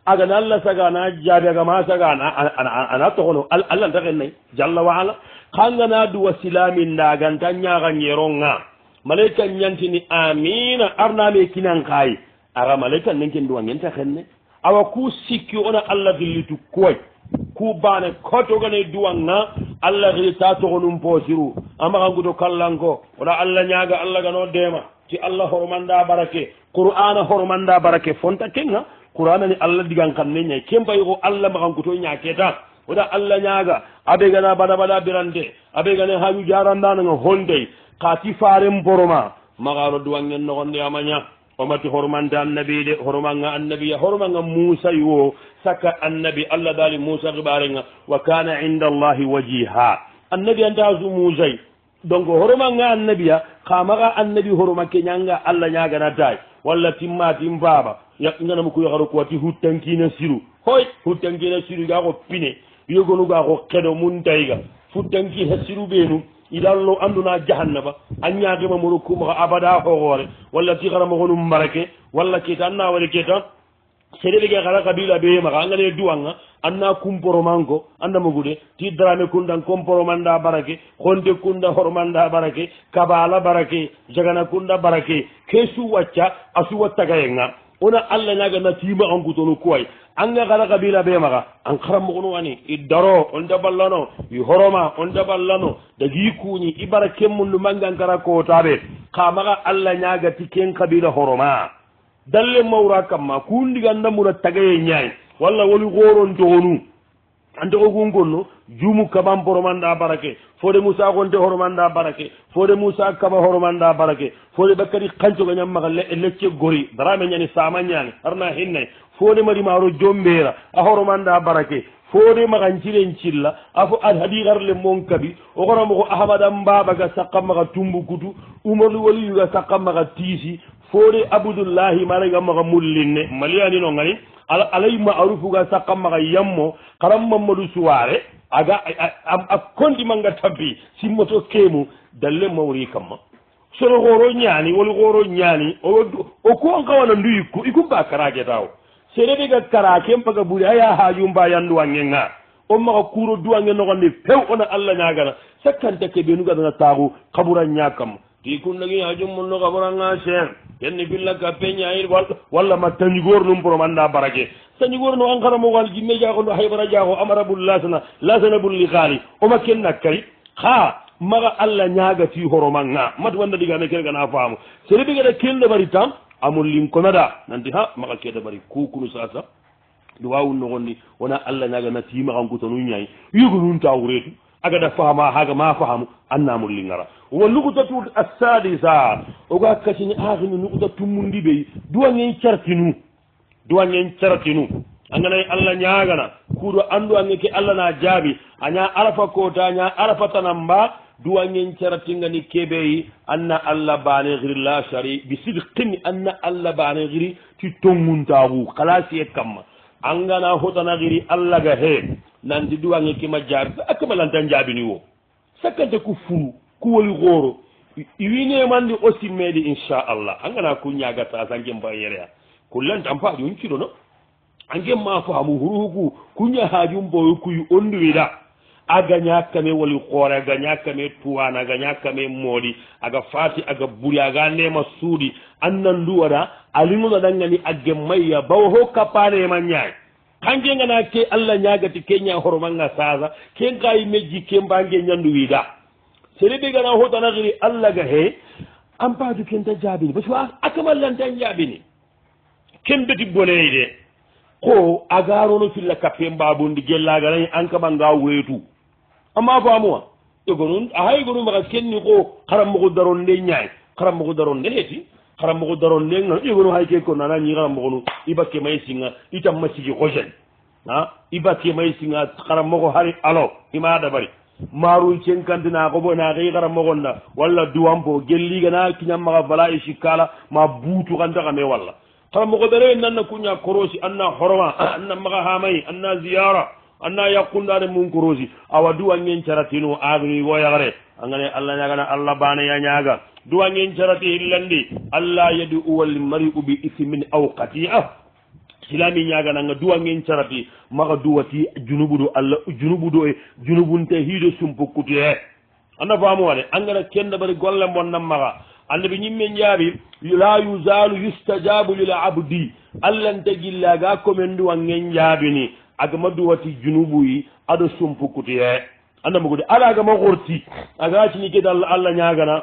agana allah sagana jaabi agama sagana ana toxono allah ntaxen nayi jalla wa ala xangana duwa silami ndaganta ñaxan yeronga malaika ñantini amina arname kinan xayi axa malaika nenken duwangenta xenne awa ku sikki ona allah gillitu koy ku bane kotogane duwanga allah gili ta toxonum posiru amaxanguto kallanko oɗa allah ñaga allah gano dema ti allah hormanda barake qur'ana hormanda barake fonta kenga qur'ana ni allah digan kan ne ñay ken payi ko allah maxankuto ñaketa oɗa allah ñaga aɓe gana baɗa baɗa birante aɓe gane haju jarandananga holdey kati faren boroma maxaro duwangen noxonde amaña omati hormante annabi de hormanga annabiya hormanga musa yo saka annabi allah dali musa xibarenga wa kana inda allahi wajiha annabi anta su musay donc hormanga annabiya xamaxa annabi horma ke ñanga allah ñagana tay walla timmatim baba nganamu ku yaxaro kuwati huttankina siru hoy huttankina siru ga xo pine yogonuga xo xeɗo mun tayga futtankina siru ɓenu idallo anduna jahannaba a ñaagima moro kumaxa abada xoxoore walla ti xaramoxonum mbarake walla keta anna wari keta sereɓege xara kabila ɓe maxa angane duwanga anna kumporomanko andamogude ti drame kundan comporomanda barake xonte kunda hormanda barake kabala barake jagana kunda barake ke su wacca a suwa tagayenga ona allah ñagana timaxankutono kuway anga xara kabila ɓe maxa an xaramoxonu ani i daro on daballano i horoma on daballano dagi kuñi i bara kemmundu mangankara kotaɓe xa maxa allah ñagati ken kabila horoma dalle mawra kamma kundigandamuna tagaye ñaay walla woli xoron toxonu antoxo gun konno jumu kaban poromanda barake fode moussa xonte horomanda barake fode moussa kaba horomanda barake fode bakari xancoga ñammaxa lecce gori darame ñani sama ñani arna hinnay fode marimaro jombera a horomanda barake fode maxan ciren cilla afo hadi xarle mon kabi o xoramoxo ahmada mbabaga saqa maxa tumbukutu umarlu waliyuga saqa maxa tiisi fode aboudullahi marega maxa mullinne maliyanino ngani alay maarufuga saqa maxa yammo xaram mamadou suware aga a kontimanga tabbi simmoto kemu dalle mawri kamma soro xoro ñani woli xoro ñani o ku an xawana ndu yikku ikum ba karagetawo sereɓega kara ken paga ɓuuri aya hajum mba yanduwangenga on maxa kuro duwange noxonde few ona allah ñagana sakkante ke ɓenu gadana taxu xaɓura ñakam ti kunnagi hajum mun no xaɓuranga cher kenne billa kappe ñayir walla ma tañigor num poromanda barake tañigor no an xaramoxal jimme jaxo no haybara jaxo amarabul lasana bulli xaali oma ken nakkari xa maxa allah ñagati horomanga mat wanda digame keregana faamu sereɓegeda ken ɗaɓari tam amul lim konada nanti ha maxa keda bari kukunu sasa ɗi wawu nogondi wona allah ñaga na timaxankutanu ñayi yogonun tawuretu agada fahama haga ma fahamu annamul lingara wa nugutatu assadisa oga kasini axini nuguta tummundi ɓey duwangen cartinu anganayi allah ñagana kuɗo andu ange ke allah na jaabi aña arafa kota aña arafa tanamba duwangen caratingani keɓeyi anna allah bane xiri la sari bisidqini anna allah bane xiri ti tonguntaxu xalasiye kamma angana hotana xiri allah ga he nandi duwange kima jaabi akama lantan jaabini wo sakkante ku furu ku woli xooro iwinemandi aussi meedi inchallah angana ku ñagata sanke mbayerea ku lantan paaɗi on ciɗono ange ma faamu huruhuku kuña haajum boyo kuy onduwida a gañakkame woli xoore a gañakkame tuwana a gañakkame moodi aga faati aga buri aga nema suudi annan nduwaɗa alinoɗa ɗangani agge mayya bawa ho kappanema ñaay kanke ngana ke allah ñagati ke ña horomanga sasa ken kayi mejji ke mbange ñandu wiida sere ɓe gana hotanakiri allah ga he an paadu kenta jaabini parce que akamallantan jaabini ken beti boneyde ko agarono filla kappe mbabundi gellaganayi an kamanga weetu amma famuwa egonon ahay gonu maga kenni ko karammogo daronde ñaay karammogo daronde heeti karammogo daronde nan egono hay ke ko nana ñi karammogonu ibakke may singa itam masigi xojen a ibakke may singa karammogo hari alo ima dabari maru cenkantina ko bo na xi karammogonda walla duwampo gelligana kiñammaga bala e sikkala ma buutu xantaxame walla karammogo ɓere nanna kuña korosi anna horoma anna maga hamayi anna ziyara anna yakkundade mum korosi awa duwangen caratino agni woyagare angane allah ñagana allah baneya ñaga duwangen carati hillandi allah yadi uwalli mari ubi ismin aw katia silami ñagananga duwangen carati maga duwati junubudo allah junubudo e junubunte hiido sumpukkute he anna famuwade angana kenda bari golle bonnan maga annabi ñimmen jaabi la yuzalu yustajabu lil abdi allante gillaga komen duwangen jaabini agama duwati junubuyi aɗo sumpukkute he annamugude ala agama horti agacini kede allah ñagana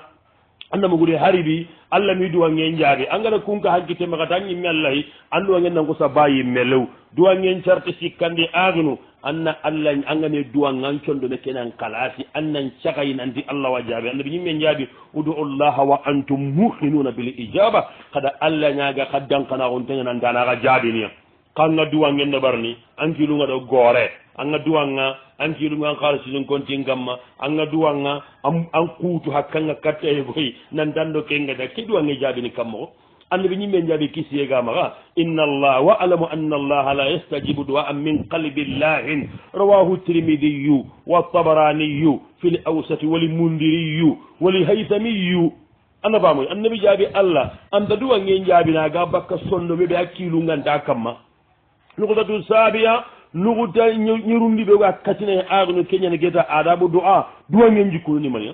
annamugude haribi allah mi duwangen jaabi angana kunka hakkite maga tan ñimme allahi an duwangen nanko sa ba yimme lew duwangen carte sikkandi agnu anna allah angane duwangan condone kenan kalasi annan cakayi nanti allah wa jaabi annabi ñimmen jaabi udu llaha wa antum muqinuna bil ijaba kada allah ñaga kaddankana on teñanantanaga jaabiniya kanga duwangen no barni ankilunga ɗo goore anga duwanga ankilunga an haalisiɗum kontin gamma anga duwanga an kuutu hakkanga kattaye boyi nan danɗo kengada ke duwange jaabini kamma ko annabi ñimmen jaabi kisiyegamaga inna allah wa alamu anna allaha la yastajibu du'a min qalbi llahin rawahu tirmidiyu wa tabaraniyu fi l awsati wali mundiriyu wali haythamiyu annabamoy annabi jaabi allah anta duwangen jaabinaga bakka sondomi ɓe hakkilunganta kamma nukutatu saabiya nukuta ñirundi ɓe ga kasine agno keñane geta adabu du'a duwangen jikkunu mani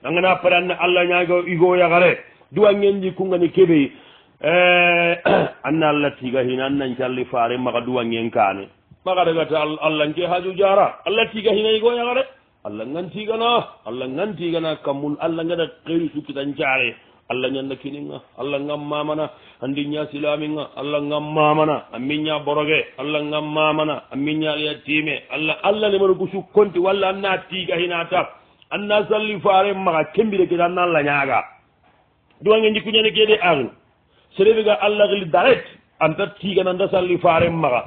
angana pare anna allah ñaga igo yagare duwangen jikkungani keɓe anna allah tiga hina annan calli faare maga duwangen kane maga dagata allah nke haju jara allah tiga hina igo yagare allah ngan tigana kammun allah ngada keyri sukkitan care allah ñanda kininga allah ngam mamana andi ña silaminga allah ngam mamana ammin ña boroge allah ngam mamana ammin ña yattime allah lemano gusu konti walla anna tiga hinata anna salli faare maga kembire kede anna allah ñaga duwange jikkuñane kede agnu sereɓe ga allah gili direct anta tiga nanda salli faare maga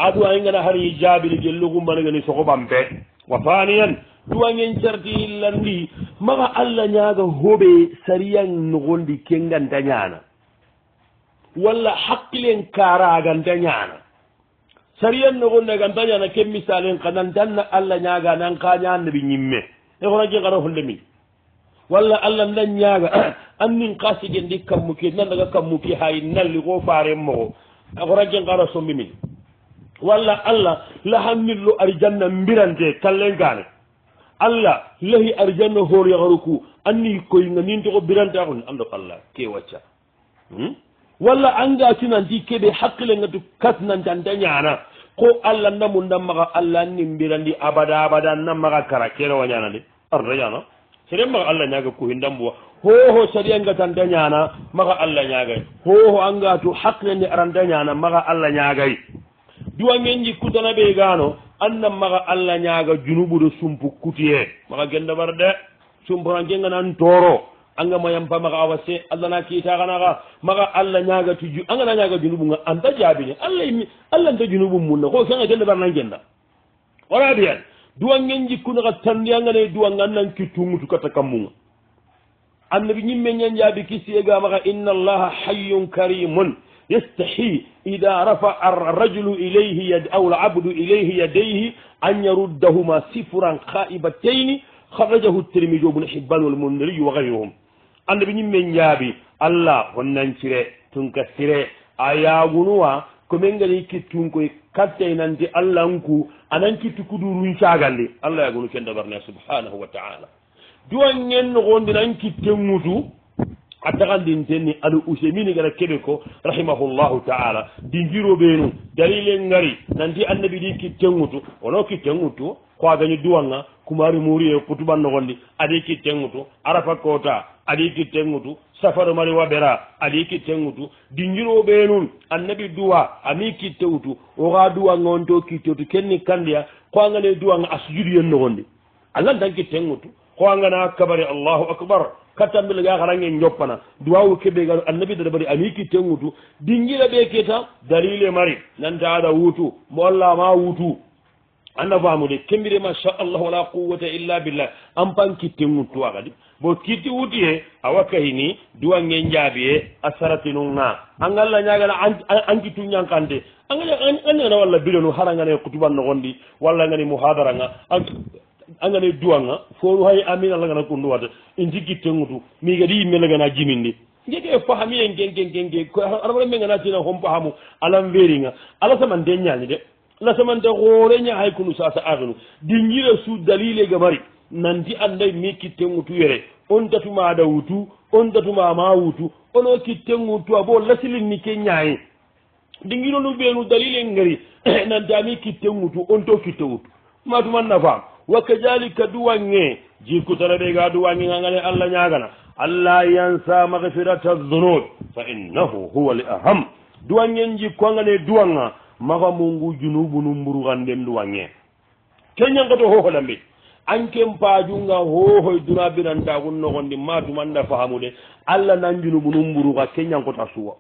aduwa ingana hari jaabini gellugumbanaga sogoɓampe wa faniyan duwangen carti hillandi maga allah ñaga hoɓe sariyan nogondi kenganta ñana walla hakkilen karaganta ñana sariyan nogondi aganta ñana ken misalen kanantanna allah ñaga nan ka ñannabi ñimme e honake kara holle min walla allah ndan ñaga annin ka sigendi kammuke nandaga kammuke hay nalli ko faren mogo e honake kara sombi min walla allah lahannillo arijanna mbirante kallen kane allah lahi arjanna hoor yagaruku anni koyga nin togo birantaxun ando allah ke wacca walla angatinanti keɓe haqqilengatu kasnantanta ñana ko allah ndamu ndammaxa allah anni mbirandi abada abada nammaxa kara kene wa ñana de arta ñana sere maxa allah ñaga kuhi ndambuwa hoho sariyangatanta ñana maxa allah ñagay hoho angatu haqqilende aranta ñana maxa allah ñagay duwangen jikkutana ɓe gano annan maga allah ñaaga junuɓuɗo sumpu kutiye maga genda bar de sumpurankenganan toro anga mayampa maga awa se allah na kiitaxanaxa maga allah ñaaga tu angana ñaaga junuɓunga anta jaabine allah nta junuɓum munna ko kenga genda bar nan genda wala biyan duwangen jikkunaxa tandi angane duwanga annan kittungutu kata kammunga annabi ñimme ñan jaabi kisiyega maga inna allaha hayyun karimun yastahi ida rafa arrajulu ilayhi yad aw alabdu ilayhi yadayhi an yaruddahuma sifran khaibatayn kharajahu at-tirmidhi ibn hibban wal munziri wa ghayruhum ande bi ñimme ñaabi allah honnancire tunkasire ayagunuwa ko men ngani kittun koy kattay nanti allah nku anan kittu kudurun cagandi allah yagunu ken dabarne subhanahu wa ta'ala duwan ngen no gondi nan kitten mutu atagandintenni aɗa usemini gara keɓe ko rahimahullahu taala dingiro ɓeenu dalile ngari nanti annabi ɗi kitten ŋutu wono kitten ŋutu ko a gañi duwanga kumari muri e kutuban nogondi aɗi kitten ŋutu arafa kota aɗi kitten ŋutu safaro mari waɓera aɗi kitten ŋutu dingiro ɓeenun annabi duwa ami kitte ŋutu oxa duwanga on to kitte ŋutu kenni kandiya ko a ngane duwanga a sujudu yen nogondi allantan kitten ŋutu ko a ngana kabari allahu akbar kattambil ga xarange njoppana duwawu keɓe ga annabi dada bari ami kitten ŋutu dingira ɓe keta dalile mari nanta aɗa wutu mo allah ma wutu anda famude kembire machallah wala quwata illa billah an pan kitte ŋuttuwa kadi bo kitti wuti e a wakkahini duwange jaabi e a saratinunga angalla ñagana an kittu ñankante angana walla bidonu harangane kutuban nogondi walla ngani muhadara nga angane duwanga fonu hay amin allah ngana kundu wata inti kitte ŋutu mi gadi yimme lagana jimindi ngeke fahami en gengengenge aɗaɓara me nganatina hom pahamu alan weringa ala samante ñaani de la samante hooreña hay kunu sasa agenu dingira su dalile ga mari nanti anday mi kitte ŋutu yere on datuma aɗa wutu on datuma ma wutu ono kitte ŋutu a bo lasilinni ke ñaayi dingironu ɓeenu dalile ngari nanti ami kitte ŋutu on to kitte wutu matuman nafaam wa kadalika duwange jikkutara ɓe ga duwange ngangane allah ñagana allah yansa magfirata dhunub fa innahu huwa li aham duwangen jikkongane duwanga maga mungu junubu nu mburuganden duwange keñangato hoholambe anken pajunga hohoy duna birantagun nogondi matumanda fahamude allah nan junubu nu mburuga keñankota suwa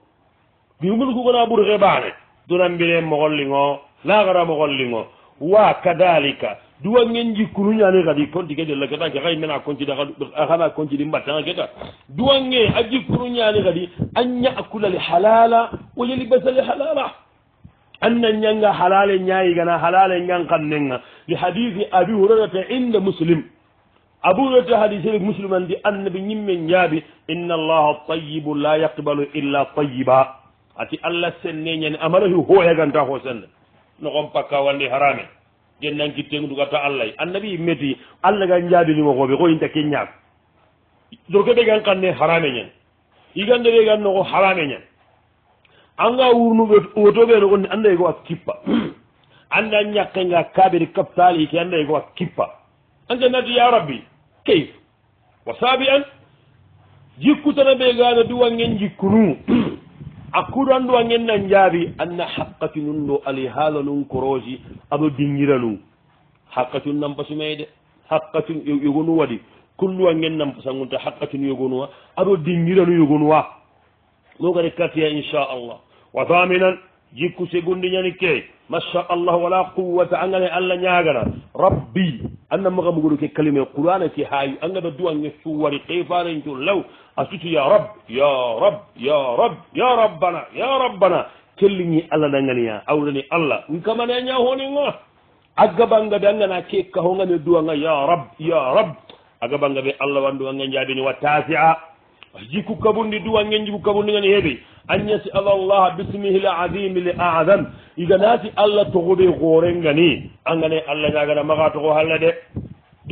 junubunu kugona ɓurge ɓane dunambire mogollingo lagara mogollingo wa kadalika duwangen jikkunu ñani kadi konti de la keta ke xay mena konti da xana konti di mbatta keta duwange a jikkunu ñani kadi an ya'kula li halala wa yalbasa li halala anna ñanga halale ñayi gana halale ñang kannenga li hadithi abi hurairata inda muslim abu hurairata hadithi muslim andi annabi ñimme ñaabi inna allaha tayyibu la yaqbalu illa tayyiba ati allah senne ñani amalahi hoyaganta ho senne nogon pakka wandi harame gennan kitteng dugata allah annabi meti allah ga njaabinimo koɓe ko inta ke ñaak doke ɓe gan kanne harame ñen yigande ɓe gan noko harame ñen anga wurnuɓe wotoɓe no onni anda yego a kippa anda ñakkenga kaɓeri kaptali ke anda yego a kippa anke nati ya rabbi kayf wa saabi an jikkutana ɓe gano duwangen jikkunu akkudu anndu a ngennan jaabi anna haqqati nun ɗo ali haala nun korosi aɗo dingira nun haqqatun nampasumeyde haqqatun yogonu waɗi kullu a ngennan pasangunta haqqatun yogonuwa aɗo dingira nu yogonuwa ɗo kadi katiya inchallah wa thaminan jikku segundi ñani ke machallah wala quwata angane allah ñagana rabbi anna maga mugoɗo ke kalime qur'ana ke haayi angada duwange suwari qefarencu law a sutu ya rab ya rab ya rab ya rabbana ya rabbana kelliñi allah ɗanganiya awrani allah kamane ñahoninga agabangaɓe angana ke kahongane duwanga ya rab agabangaɓe allah wanduwanga jaabini wa tasia jikku kabundi duwange jikku kabundi ngani heeɓi an yasala allah bismihi l azimi l adam iganati allah togoɓe gorengani angane allah ñagana maga togo halla de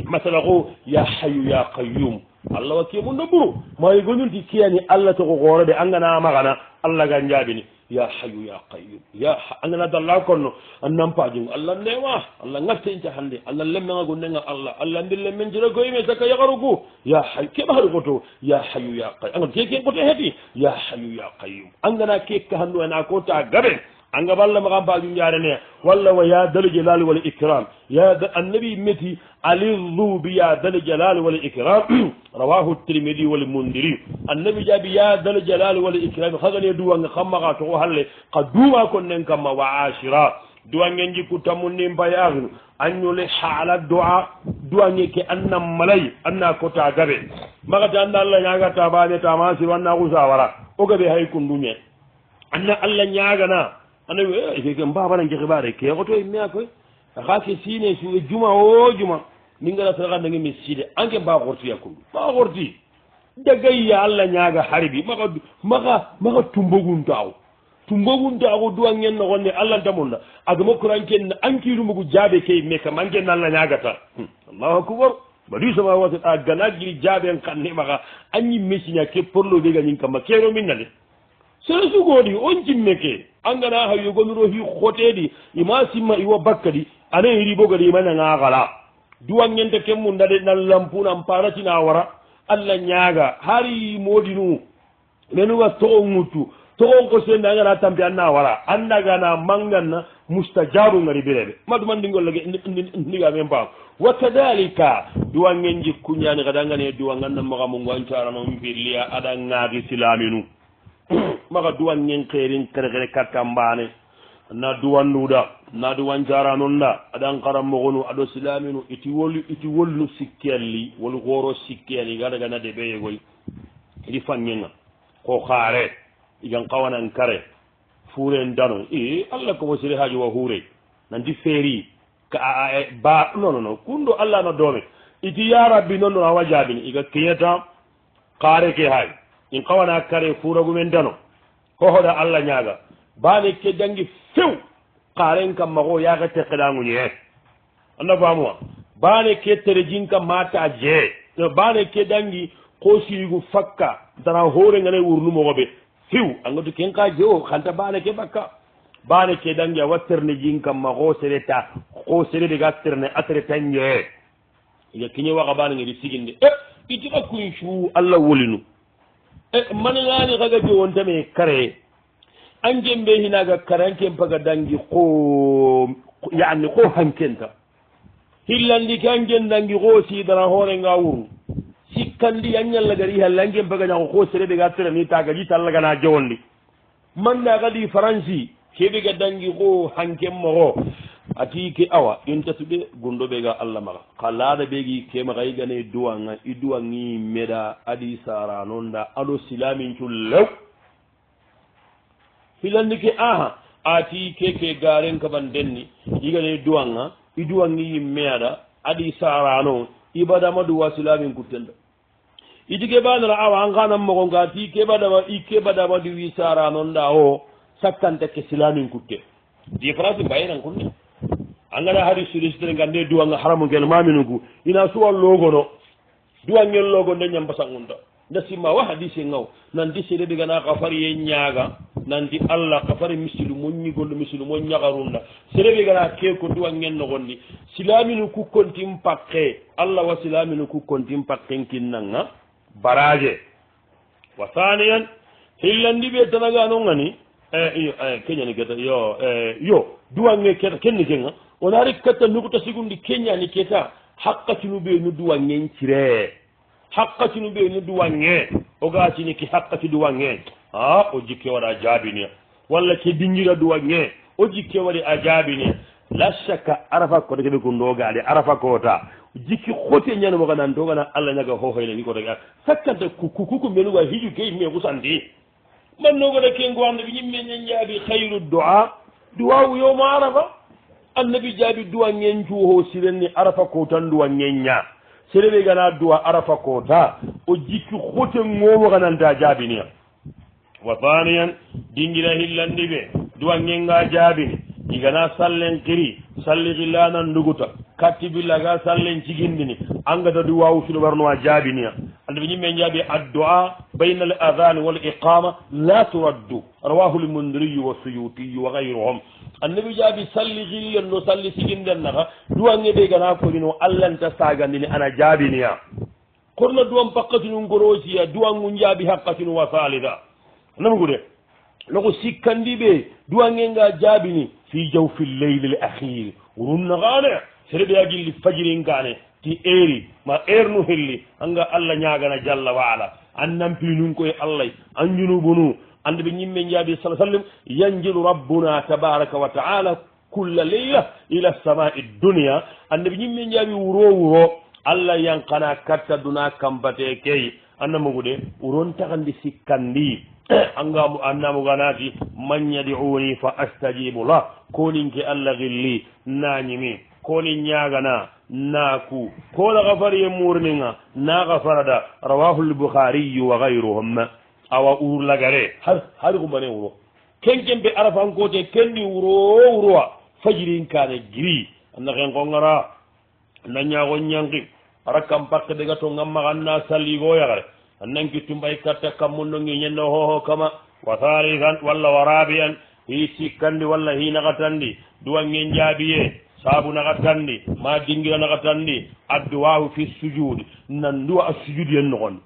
masala ko ya hayu ya qayyum allah wa kemum no ɓuru ma yigonunti kiyani allah togo goore de angana magana allah gan jaɓini ya hayu ya qayyum ya angana dalla konno annampajum allah ndewa allah gaftenca hande allah lemmega gonnega allah ndi lemmen jira goyime saka yagarugu ya hayu keɓa haɗu koto ya hayu ya qayyum angana keke koto heeti ya hayu ya qayyum angana kekka handu ana kota gaɓe anga balla magam pajum jarene walla wa ya dal jalal wal ikram ya annabi meti alizu bi ya dal jalal wal ikram rawahu at-tirmidhi wal mundiri annabi jabi ya dal jalal wal ikram khagane duwa nga khamma ga to halle qaduma kon nen kamma wa ashira duwa ngen jikku tamunni mbayagnu anyule hala duwa ngeke annam malay anna kota gabe magata anda Allah nyaga tabane tamasi wanna usawara o gabe hay kundume anna allah ñagana ana ke mbabana jeexibare ke xoto mea koy axa ke sine su juma o juma mi ngara saxa ndange mi side anke mba xorti yakkum mba xorti dagayya allah ñaga haribi maxa tumboguntaaxu duwangen noxonne allah ntamonda agama kuranken ankilumugu jaabe ke me kam anken allah ñagata allahu akbar badu samawati a gana giri jaaben xanne maxa a ñimme siña ke porlo ɓega ñing kamma keno min na de sere sugodi on jimme ke angana ha yogonuro hi xoteedi ima simma iwa bakkadi ana hiri bogadi ima nanga xala duwangente ke munda de nan lampuna mparatina wara allah ñaaga hari moodinu menuga toxo ŋuttu toxon ko sende angana tampi anna wara andagana manganna mustajabu ngari bireɓe madumandingollage ndiga men paam wa kadalika duwangen jikkuñani kada ngane duwanganna maxa mungu an carano mbilliya aɗa ŋaagi silaminu maxa duwangen xeerin xerexere katta mbane na duwannuda na duwan caranonda aɗan xaran moxonu aɗo silaminu iti wolnu sikkeyalli wol xooro sikkeyali ga dagana deɓe yegoy idi fangenga ko xaare igan xawanan kare furen dano allah komo siri haji wa hure nanti feeri ba non kundo allah no doome iti ya rabbi noon no awa jaabini iga kiyata xaare ke hay in xawana kare furagumen dano hohoɗa allah ñaaga bane ke dangi few xaren kam maxo yaxe teqeɗanguñe anda famuwa bane ke terejin kam mata jee bane ke dangi ko siigu fakka dana horengane wurnumoxoɓe few angatu ken ka jeo xanta bane ke bakka bane ke dangi awa terne jin kam maxo sereta ko serede ga terne a tereta ñee iga kiñe waxa banengedi siginde itixa kuncu allah wolinu manengani xaga jewontame kare an jembe hinaga karanken paga dangi ko yani ko hankenta hillandi ke an jen dangi ko sidana horenga wuru sikkandi anyalla gari hallangen paga nyago ko serebe ga tere ni taga ji talla gana jowondi manda gadi faransi kebe ga dangi ko hanken mo ati ke awa intatude gundo be ga Allah maga kala begi ke maga igane duwanga iduwangi meda adi sara nonda ado silamin cullew filandi ke aha ati keke garen kaban denni igane duwanga iduwangi meada adi sarano ibada madu wasilamin kutenda idige banara awa angana mo ngati ke bada madu wi sarano nda o sakkante ke silamin kutte di frasi bayinan kunne angana hari sulistre ngande duwanga haramu gel maminugo ina suwa logono duwangel logo de nyamba sangunta ndasima wa hadisi ngaw nan disede be gana kafari ye nyaaga nanti allah kafari misilu monni gollu misilu mon nyagarunda serebe gana ke ko duwangen no gondi silaminu ku kontim pakke allah wa silaminu ku kontim pakken kinnanga baraje wa thaniyan hillandi be tanaga no ngani kenya ni gata yo duwange keta kenni kenga onari katta nukuta sigundi kenya ni keta haqqatinu be nu duwangen cire haqqatinu be nu duwange ogatini ki haqqati duwange o jikke waɗa jaabini walla ke dingira duwange o jikke waɗi a jaabini la shakka arafa koto keɓe ko ndogade arafa kota jikki xote ñanamo ga nan dogana allah ñaga hohoyne ni kotoa sakkanta kuku menuga hiju ke yimme kusanti mannogoɗa ke ngowande ɓe ñimme ñen jaabi hayru duwa yowma arafa annabi jaabi duwangen cuho sirenni arafa ko tan duwangen ña sereɓe gana duwa arafa kota o jikki xote ngomo ga nanta jaabiniya wa thaniyan dingira hillandi ɓe duwangenga jaabini igana sallen kiri salli xillanan nduguta katti billaga sallen cigindini angata duwawu suɗoɓarnowa jaabiniya andaɓe ñimme jaabi addu'a bayna al adhan wal iqama la turaddu rawahu lmundiriyu wa suyutiyu wa gayruhum annabi jaabi salli xillen no salli siginden naxa duwange ɓe gana koñino allanta sagandini ana jaabiniya korna duwan pakkatinu ngorosiya duwangu jaabi hakkatinu wa salida namugude loko sikkandi ɓe duwangenga jaabini fi jawfi lleyle l akhir wurunnaxane sereɓe a gilli fajirinkane ti eri ma ernu helli anga allah ñagana jalla waala an nampinun koye allah an junubunu ande ɓe ñimme jaabi sa sallam yanjilu rabbuna tabaraka wa taala kulla leyla ila samai dunia ande ɓe ñimme jaabi wuro allah yankana katta duna kambate key annamugude uron taxandi sikkandi annamuganati man yadiuni fa astajibu la koninke allah gilli nañimi koni ñagana naaku kola gafariye murninga na gafarada rawahu lbukhariyu wa gayruhum awa urlagare har kumbane wuro kenken be arafankote kendi wuro wurowa fajirin kane giri anna ken kongara na ñago ñanki ara kam pakke daga to ngamma anna salligo yagare annan kittumbay katta kammunno ngiñenno hoho kama wa thalithan walla warabiyan hi sikkandi walla hi nagatandi duwa ngen jaabiye saabu nagatandi ma dingira nagatandi adduwahu fi sujudi nan duwa a sujudi en nogon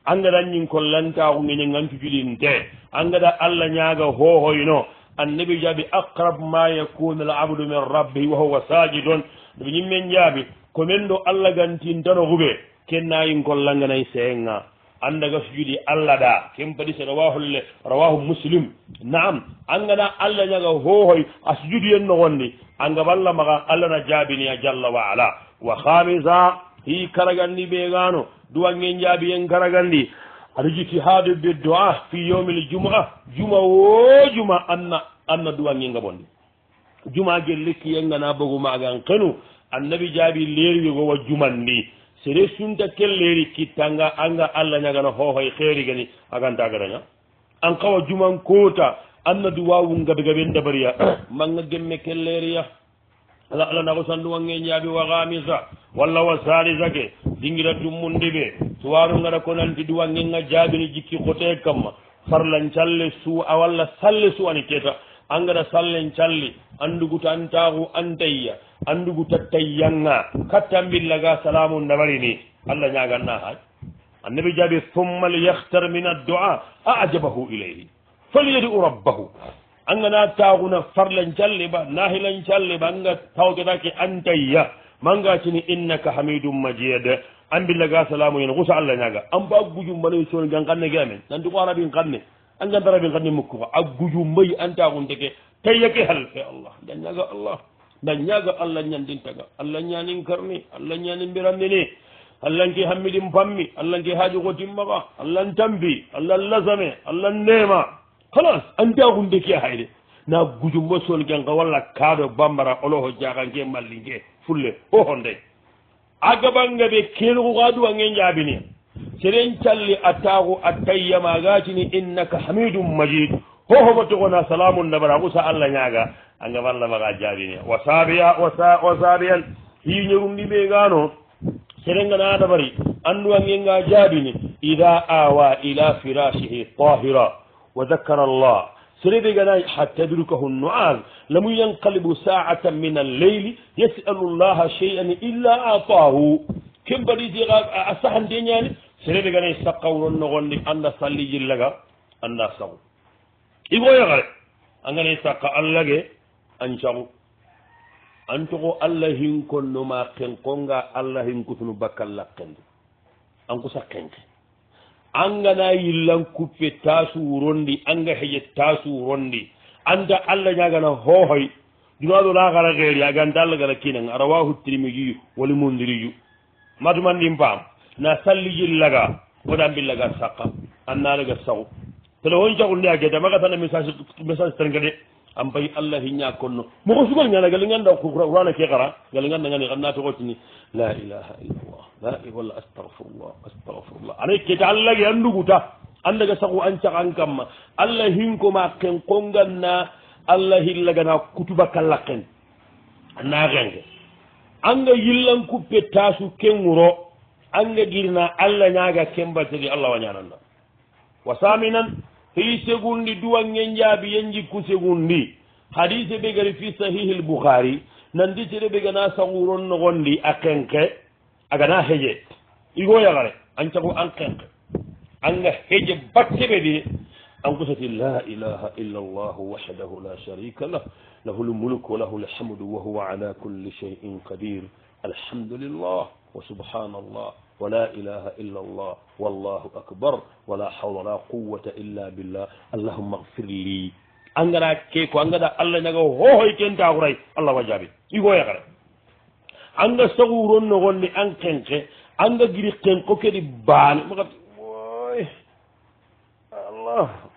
angada ñin ko lantaku ngeñe ngantujudinte angada allah ñaaga hohoyno annabi jaabi aqrab ma yakunu al abdu min rabbihi wa huwa sajidun ɗo ñimmen jaabi ko men ɗo allah gantintano huɓe kennayin kollanganay seenga andaga sujudi allah ɗa ken paɗi so rawahu muslim naam angana allah ñaga hohoy a sujudi en nogondi anga walla maga allah na jaabiniya jalla wa ala wa hamisa hi karagandi ɓe gano duwangen jaabi en karagandi aɗa jitihadu be doa fi yawmil juma juma wo juma anna duwangenga bonde juma gel lekki yengana bogu magan kenu annabi jaabi leerigo wa jumandi sere sunta kel leeri kittanga anga allah ñagana hohoy xeeri gani aganta gadaña an kawa juman koota anna duwawu gabegaben dabariya manga gemme kel leeriya ala nago sanduwange jaabi wa gamisa walla wa salisa ke dingira tummundi ɓe suwaru ngara ko nanti duwangenga jaabini jikki kote kamma farlan calle su a walla salle suwani keta angada sallen calli anduguta antaku antayya andugu tattayyanga kattambillaga salamu ndabarini allah ñaganna hay annabi jaabi thumma liyahtar min addua ajabahu ilayhi falyadi'u rabbahu angana taguna farlan calli ba nahilan calli ba anga tawgetake antayya mangatini innaka hamidum majid ambillaga salamu yen gusa allah ñaga an ba gujum banayi soni gan kanne ge amen nanti ko arabin kanne anganta rabin kanne mukkuko a gujum mbayi antagunteke tayyake halfe allah dañaga allah dañaga allah ñandintaga allah ñanin karni allah ñanin mbirandini allah nki hammidin pammi allah nki haaji ko timmaga allah tambi allah lasame allah nema halas antagunteke hayde na gujumbo son genka walla kaado bambara oloho jaganke mallinke fulle hohonde agabanga ɓe kenuko aduwa nge jaabini seren calli attaku attayyamagatini innaka hamidum majid hohomo togona salamu ndabara kusa allah ñaaga anga walla maga jaabini wa sabiyan hiñerundi ɓe gano serengana dabari anduwa ngenga jaabini ida awa ila firashihi tahira wa dhakara allah سريدي جناي حتى يدركه النعاس لم ينقلب ساعة من الليل يسأل الله شيئا إلا أعطاه كم بديتي أصحن دينياني سريدي جناي سقوا النغني أن صلي جلغا أن سقوا إيقو يغري أنغني سقا الله أنشغوا أنتقو الله هنكو نما كنقونغا الله هنكو تنبكا لقند أنكو سقنك angana yillan kuppe tasu rondi anga heje tasu rondi anda alla nyagana hohoy dunado la gara geri aganda alla gara kinan arawahu tirmidhi wal mundiri maduman dimpam na salli jillaga wadam billaga saqa anna laga saw tele won jagul ndi ageda maga tan message tangade am bay allah hinya konno mo ko sugal nyana gal nganda ko rana ke gara gal nganda ngani ganna to gotini la ilaha illallah la walla astaghfirullah ana ke ta allah ya nduguta anda ga sagu an cakan kamma allah hinko ma ken konganna allah hillaga na kutuba kallaqen na genge anga yillan kuppe tasu kenuro anga girna allah nyaga kemba tedi allah wanyananda wasaminan fi segundi duwangen jaabi yenji ku segundi hadise be gari fi sahih al-bukhari nandi tere be gana sanguron no gondi akenke agana heje igo yagare ancago ankenke anga heje batte be di an kusati la ilaha illa allah wahdahu la sharika lah lahu al-mulku wa lahu al-hamdu wa huwa ala kulli shay'in qadir alhamdulillah wa subhanallah ولا إله إلا الله والله أكبر ولا حول ولا قوة إلا بالله اللهم اغفر لي أنغرا كيكو أنغرا الله نغو هو يكنت أغري الله وجابي يقول يا غري أنغا سغورون نغوني أنكنك أنغا جري كنكو كدي بان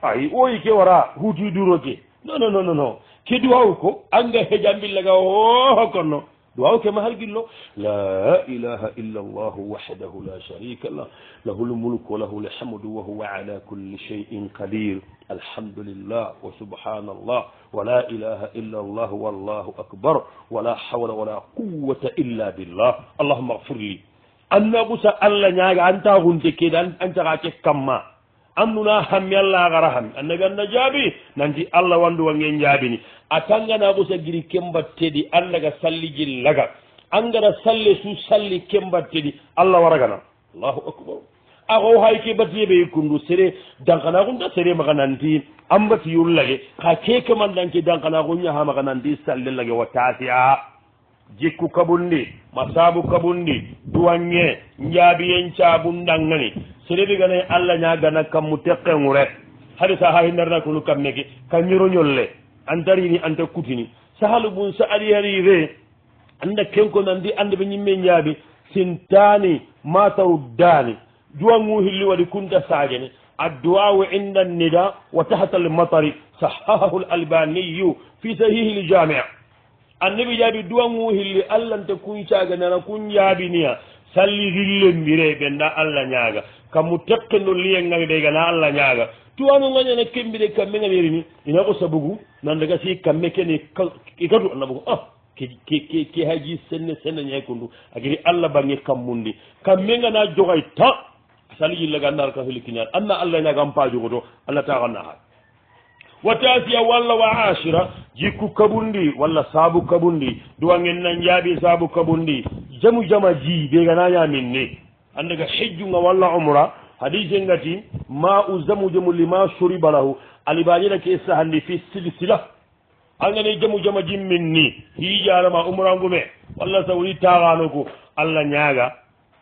ay oyi ke wara hutu duroke non ke duwaw ko anga hejambillaga o konno duwaw ke ma hargillo la ilaha illa allah wahdahu la sharika lah lahu lmulku wa lahu lhamdu wa huwa ala kulli shay'in qadir alhamdulillah wa subhanallah wa la ilaha illa allah wallahu akbar wa la hawla wa la quwwata illa billah allahumma ighfir li anna gusa alla ñaaga anta hunde kedan antaxa ke kamma annuna hammi allah gara hammi annabi anna jaabi nanti allah wandu wange jaabini a tangana gusa giri kembatteɗi allah ga sallijil laga angara salle su salli kembatteɗi allah waragana allahu akbar ako hay ke batiyeɓe yikkundu sere dankanakunta sere maga nanti ambati yullage ka keke mandanke dankanaku ñaha maga nanti salle lage wa tasia jikku kabundi masabu kabundi duwange njaabiyen cabundangani sereɓe ganayi allah ñagana kammu tekkenŋure hade sa ha hindarna kunu kammeke ka ñiroñolle antarini anta kutini sahalu bun sa ari hari re anda kenko nandi ande ɓe ñimme njaabi sintani mataru dani duwangu hilli waɗi kunta sagene adduwau inda nida wa tahta almatari sahahahu lalbaniyu fi sahihi ljamia annabi jaabi duwangu hilli allah nta kun caganana kun jaabiniya salli hillembire ɓenda allah ñaaga kammu tekkeno liyengaɓe ɓe gana allah ñaaga tuwanu gañana kembire kamme gamerini ina ko sabugu nandaga si kamme kene ikatu annabugo ke haji senne ñay kondu agiri allah bange kammundi kamme gana jogay ta sali yillaga andar ka hilikiñar anna allah ñaga mpajogoto allah taxanna ha watasiya walla wa ashira jikku kabundi walla saabu kabundi duwangen nan jaabi saabu kabundi jamu jama ji ɓe ganañamin ne andaga hejjunga walla umra hadise ngati ma u jamu jamu lima shuriba lahu alibañina ke sahandi fi silsila angane jamu jama jimmin ni hijarama umrangume walla sawri taxano ko allah ñaaga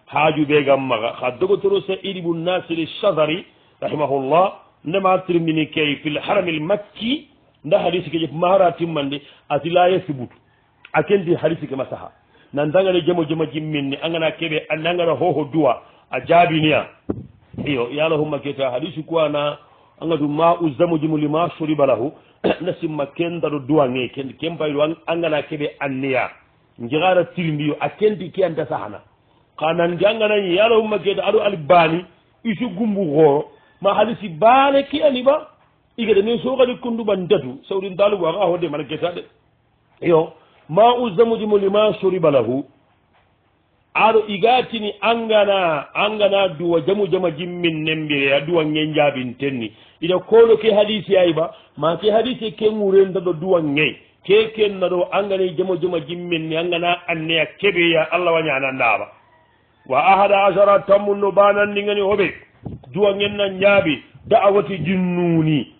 haaju ɓe gam maga ha dogotoro sa iribu nasiri chadari rahimahullah ndema tirmini kay fil haramil makki nda hadisi ke jef mahara timmande ati la yasibutu a kenti hadisi ke masaha nan dangane jamo jama jimminni angana keɓe nangana hoho duwa a jaabiniya iyo yalahumma keta hadisi kuwana angatu ma uzzamu jimuli ma shuriba lahu nda simma kendaɗo duwa nge ken payɗo angana keɓe anniya jegara tirmbiyo a kenti ke anta sahana ka nandi anganañi yalahumma keta aɗo albani isu gumbu gooro ma hadisi baane ki ani ba igede min sokadi kunduɓan datu sawrin dalugo aka hodde mana ketaɗe yo ma uzzamuji mo lima shuriba lahu aɗo igatini angana duwa jamu jama jimmin nembire a duwa nge jaabintenni ida koɗo ke hadisi ay ba ma ke hadisi ke ŋurendaɗo duwa ngey ke kennaɗo angani jamo jama jimmin ni angana anneya keɓeya allah wañanandaɓa wa ahada asara tammunno banandingani hoɓe duwa ngenna njaabi da'awati jinnuni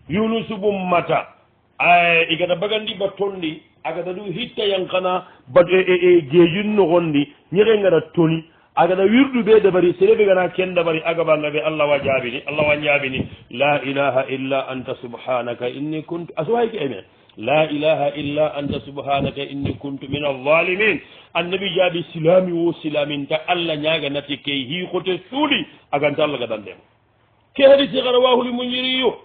yunusu bum mata igata bagandi battondi agata du hitta yankana bat geejun nogondi ñere ngara toni agata wirdu be dabari serebe gana ken dabari agabanga be allah wa jaabini allah wa njaabini la ilaha illa anta subhanaka inni kuntu aso hayke eme la ilaha illa anta subhanaka inni kuntu min alzalimin annabi jaabi silami wo silaminta allah ñaaga nati key hiikote suuli aganta allah gadandema ke hadisi gara wahuli muñiriyo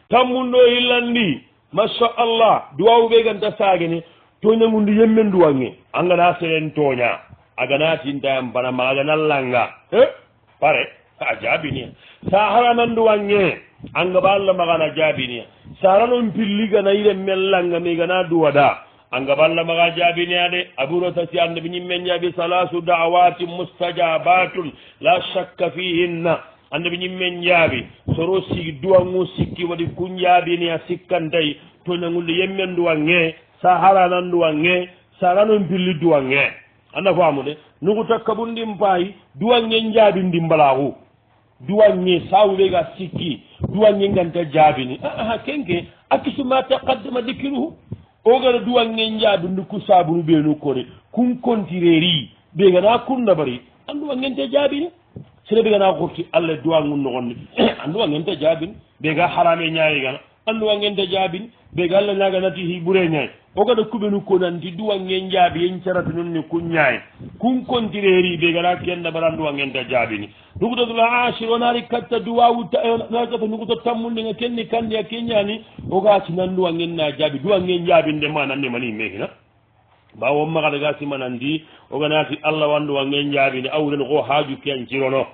tammundo hillandi masha allah duwawu ɓe ganta saagene toñagundi yemmen duwange angana seren tooña agana tintayam bana ma aganallanga pare a jaabiniya sa haranan duwange angaba allah magana jaabiniya saranon pilligana yiren mellanga mi gana duwada angaba allah maga jaabiniya de aburotasi annabi ñimmen jaabi salasu da'awatin mustajabatun la shakka fihinna annabi ñimmen jaabi soro sigi duwangu sikki waɗi kun jaabiniya sikkantayi toñagulde yemmen duwange sa haranan duwange saranon pilli duwange anda famude nugu takka bundim paayi duwange jaabindi mbalaku duwange sawuɓe ga sikki duwange ganta jaabini kenke akkisuma taqaddama dikiruhu o gara duwange jaabindi ku sabunu ɓenu kone kun kontireri ɓe gana kunna bari an duwangente jaabini sene ɓe gana xurti allah duwangu nogondi an duwangente jaabini ɓe ga harame ñayi gana anduwangen da jaabini ɓe ga allah ñaganati hi ɓure ñayi o gada kuɓenu konanti duwangen jaabi yen caratu nun ni kun ñayi kun kontireri ɓe gada kenda bara anduwangen da jaabini nugutatol ashir onari katta duwawu nakata nuguta tammundega kenni kandi a keñani o gati nanduwangen na jaabi duwangen jaabinde ma nande mani mehina bawo magada ga simanandi o ganati allah wanduwangen jaabini awren ko haaju ken cirono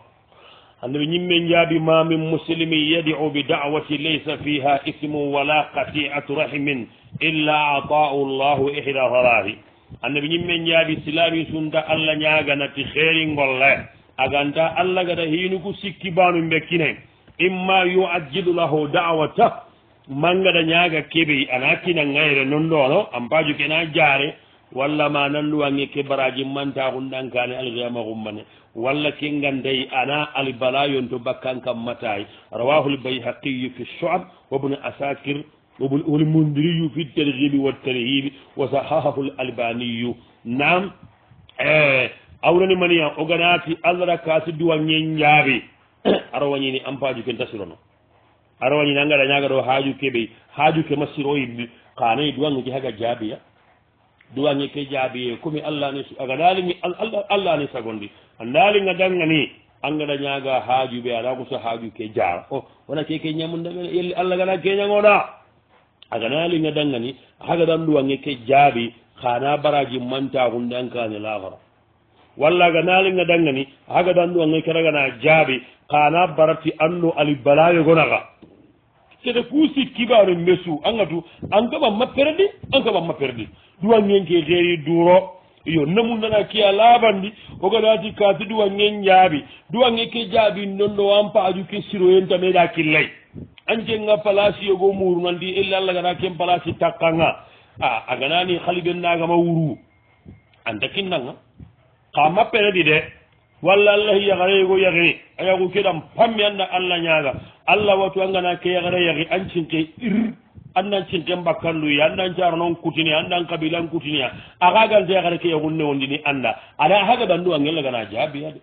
annabi ñimmen jaabi ma min muslimi yadiu bi da'wati laysa fiha ismun wala qati'atu rahimin illa ata'u llahu ihda harahi annabi ñimmen jaabi silami sunda allah ñaganati xeeri ngolle aganta allah gada hinuku sikki banu mbekkine imma yu'ajjilu lahu da'wata mangada ñaga keɓey ana kina ngayre non ɗono ampaju kena jaare walla ma nanduwange ke baraji mantaxundankane alqiyama xummane walla ke ngandey ana albala yonto bakkan kam matay rawahu lbayhaqiyu fi shu'ab wa ibn asakir والمنذري في الترغيب والترهيب وصححه الألباني نعم أولاني منيا أغناتي أذرا كاسي دوانين جابي أروانيني أمباجو كنتسيرونو أروانيني نانغا نانغا حاجو كبي حاجو كمسيروي قاني دواني جهاجا جابي دواني كي جابي كومي الله نسي أغنالي الله نسي أغندي أنالي ندنغني angada ñaaga haaju ɓe ala ko so haaju ke jaara o wona keke ñamunda men yelli allah gana keñagoɗa aganalinga dangani hagadan ɗuwange ke jaabi xana baraji mantaxunde ankane laxara walla aganalinga dangani hagadan ɗuwange ke ragana jaabi xana barati anno ali balayogonaxa kede ku sikkibaru mbesu angatu an kaɓanma perdi an kaɓanma perdi ɗuwangen ke xeeri duro iyo namundana kiya laabandi ogadati kaati duwangen jaabi duwange ke jaabi nonɗo wan paaju ke siroyen tameɗa killay ancenga place yogo murunandi ella allah gana ken place takkanga a ganani haliɓen nagama wuru anta kinnanga ka mappenedi de walla allah yagareygo yagini a yagu keɗan pammi anda allah ñaga allah watu angana ke yagare yagi ancinke ir andan cinken bakkanduyi andan cara noon kutini andan kabilan kutiniya akagante yakata ke yagunne wondini anda ada haga dandu angella gana jaabiyade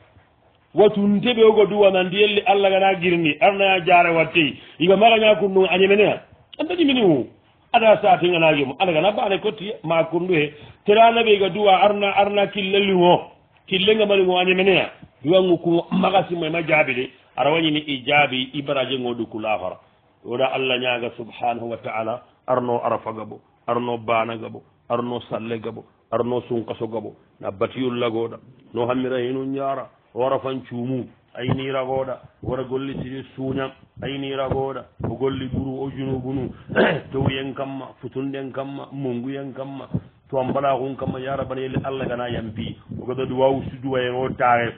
watu nteɓe ogo duwanandi yelli allah gana girni arnaya jare wattey iga magaña kundu a ñemenea anda ñimini wu ada satinganagemo ala gana bane kottiye ma kundu he teranaɓe ga duwa arna killelliŋo killenga maliŋo a ñemenea duwangu kuŋo magasimo ma jaabi de ara wañini i jaabi i baraje ŋo dukku lafara oɗa allah ñaaga subhanahu wa taala arno arafa gabo arno bana gabo arno salle gabo arno sunkaso gabo na batiyullagoɗa no hammira hinu ñara wara fan cuumu ayniragoɗa wara golli siri suuñam ayniragoɗa o golli ɓuru o junubunu towyen kamma futunden kamma munguyen kamma to mbaɗa hun kamma yarabana yelle allah gana yampi o gadadi wawu suduwayen o taare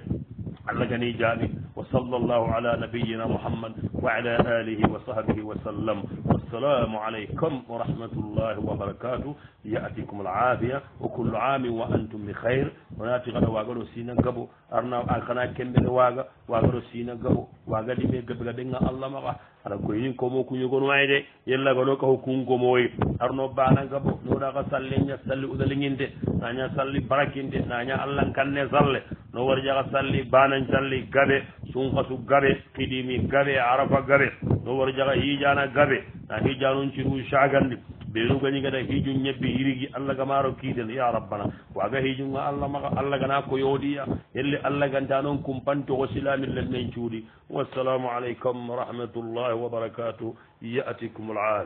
الله غني جابي وصلى الله على نبينا محمد وعلى آله وصحبه وسلم والسلام عليكم ورحمة الله وبركاته يأتيكم العافية وكل عام وأنتم بخير وناتي غدا واغلو سينا غبو أرنا أخنا كمبل واغا واغلو سينا غبو واغا دي مي غبغا دينا الله مغا ala ko yin ko mo ku yogon wayde yella go ko kun ko moy arno bana gabo no da ga salle nya salli udalinginde nanya salli barakinde nanya allah kanne salle no warja ga salli bana salli gabe sun qasu gabe qidimi gabe arafa gabe no warja ga hijana gabe na hijanun ciru shagandi belu gani gada hiju nyebbi hirigi allah ga maro kidel ya rabbana waga hiju nga allah maga allah gana ko yodiya yelle allah ganta non kumpanto o silamil len men cuudi wassalamu alaikum wa rahmatullahi wa barakatuh ya'tikum al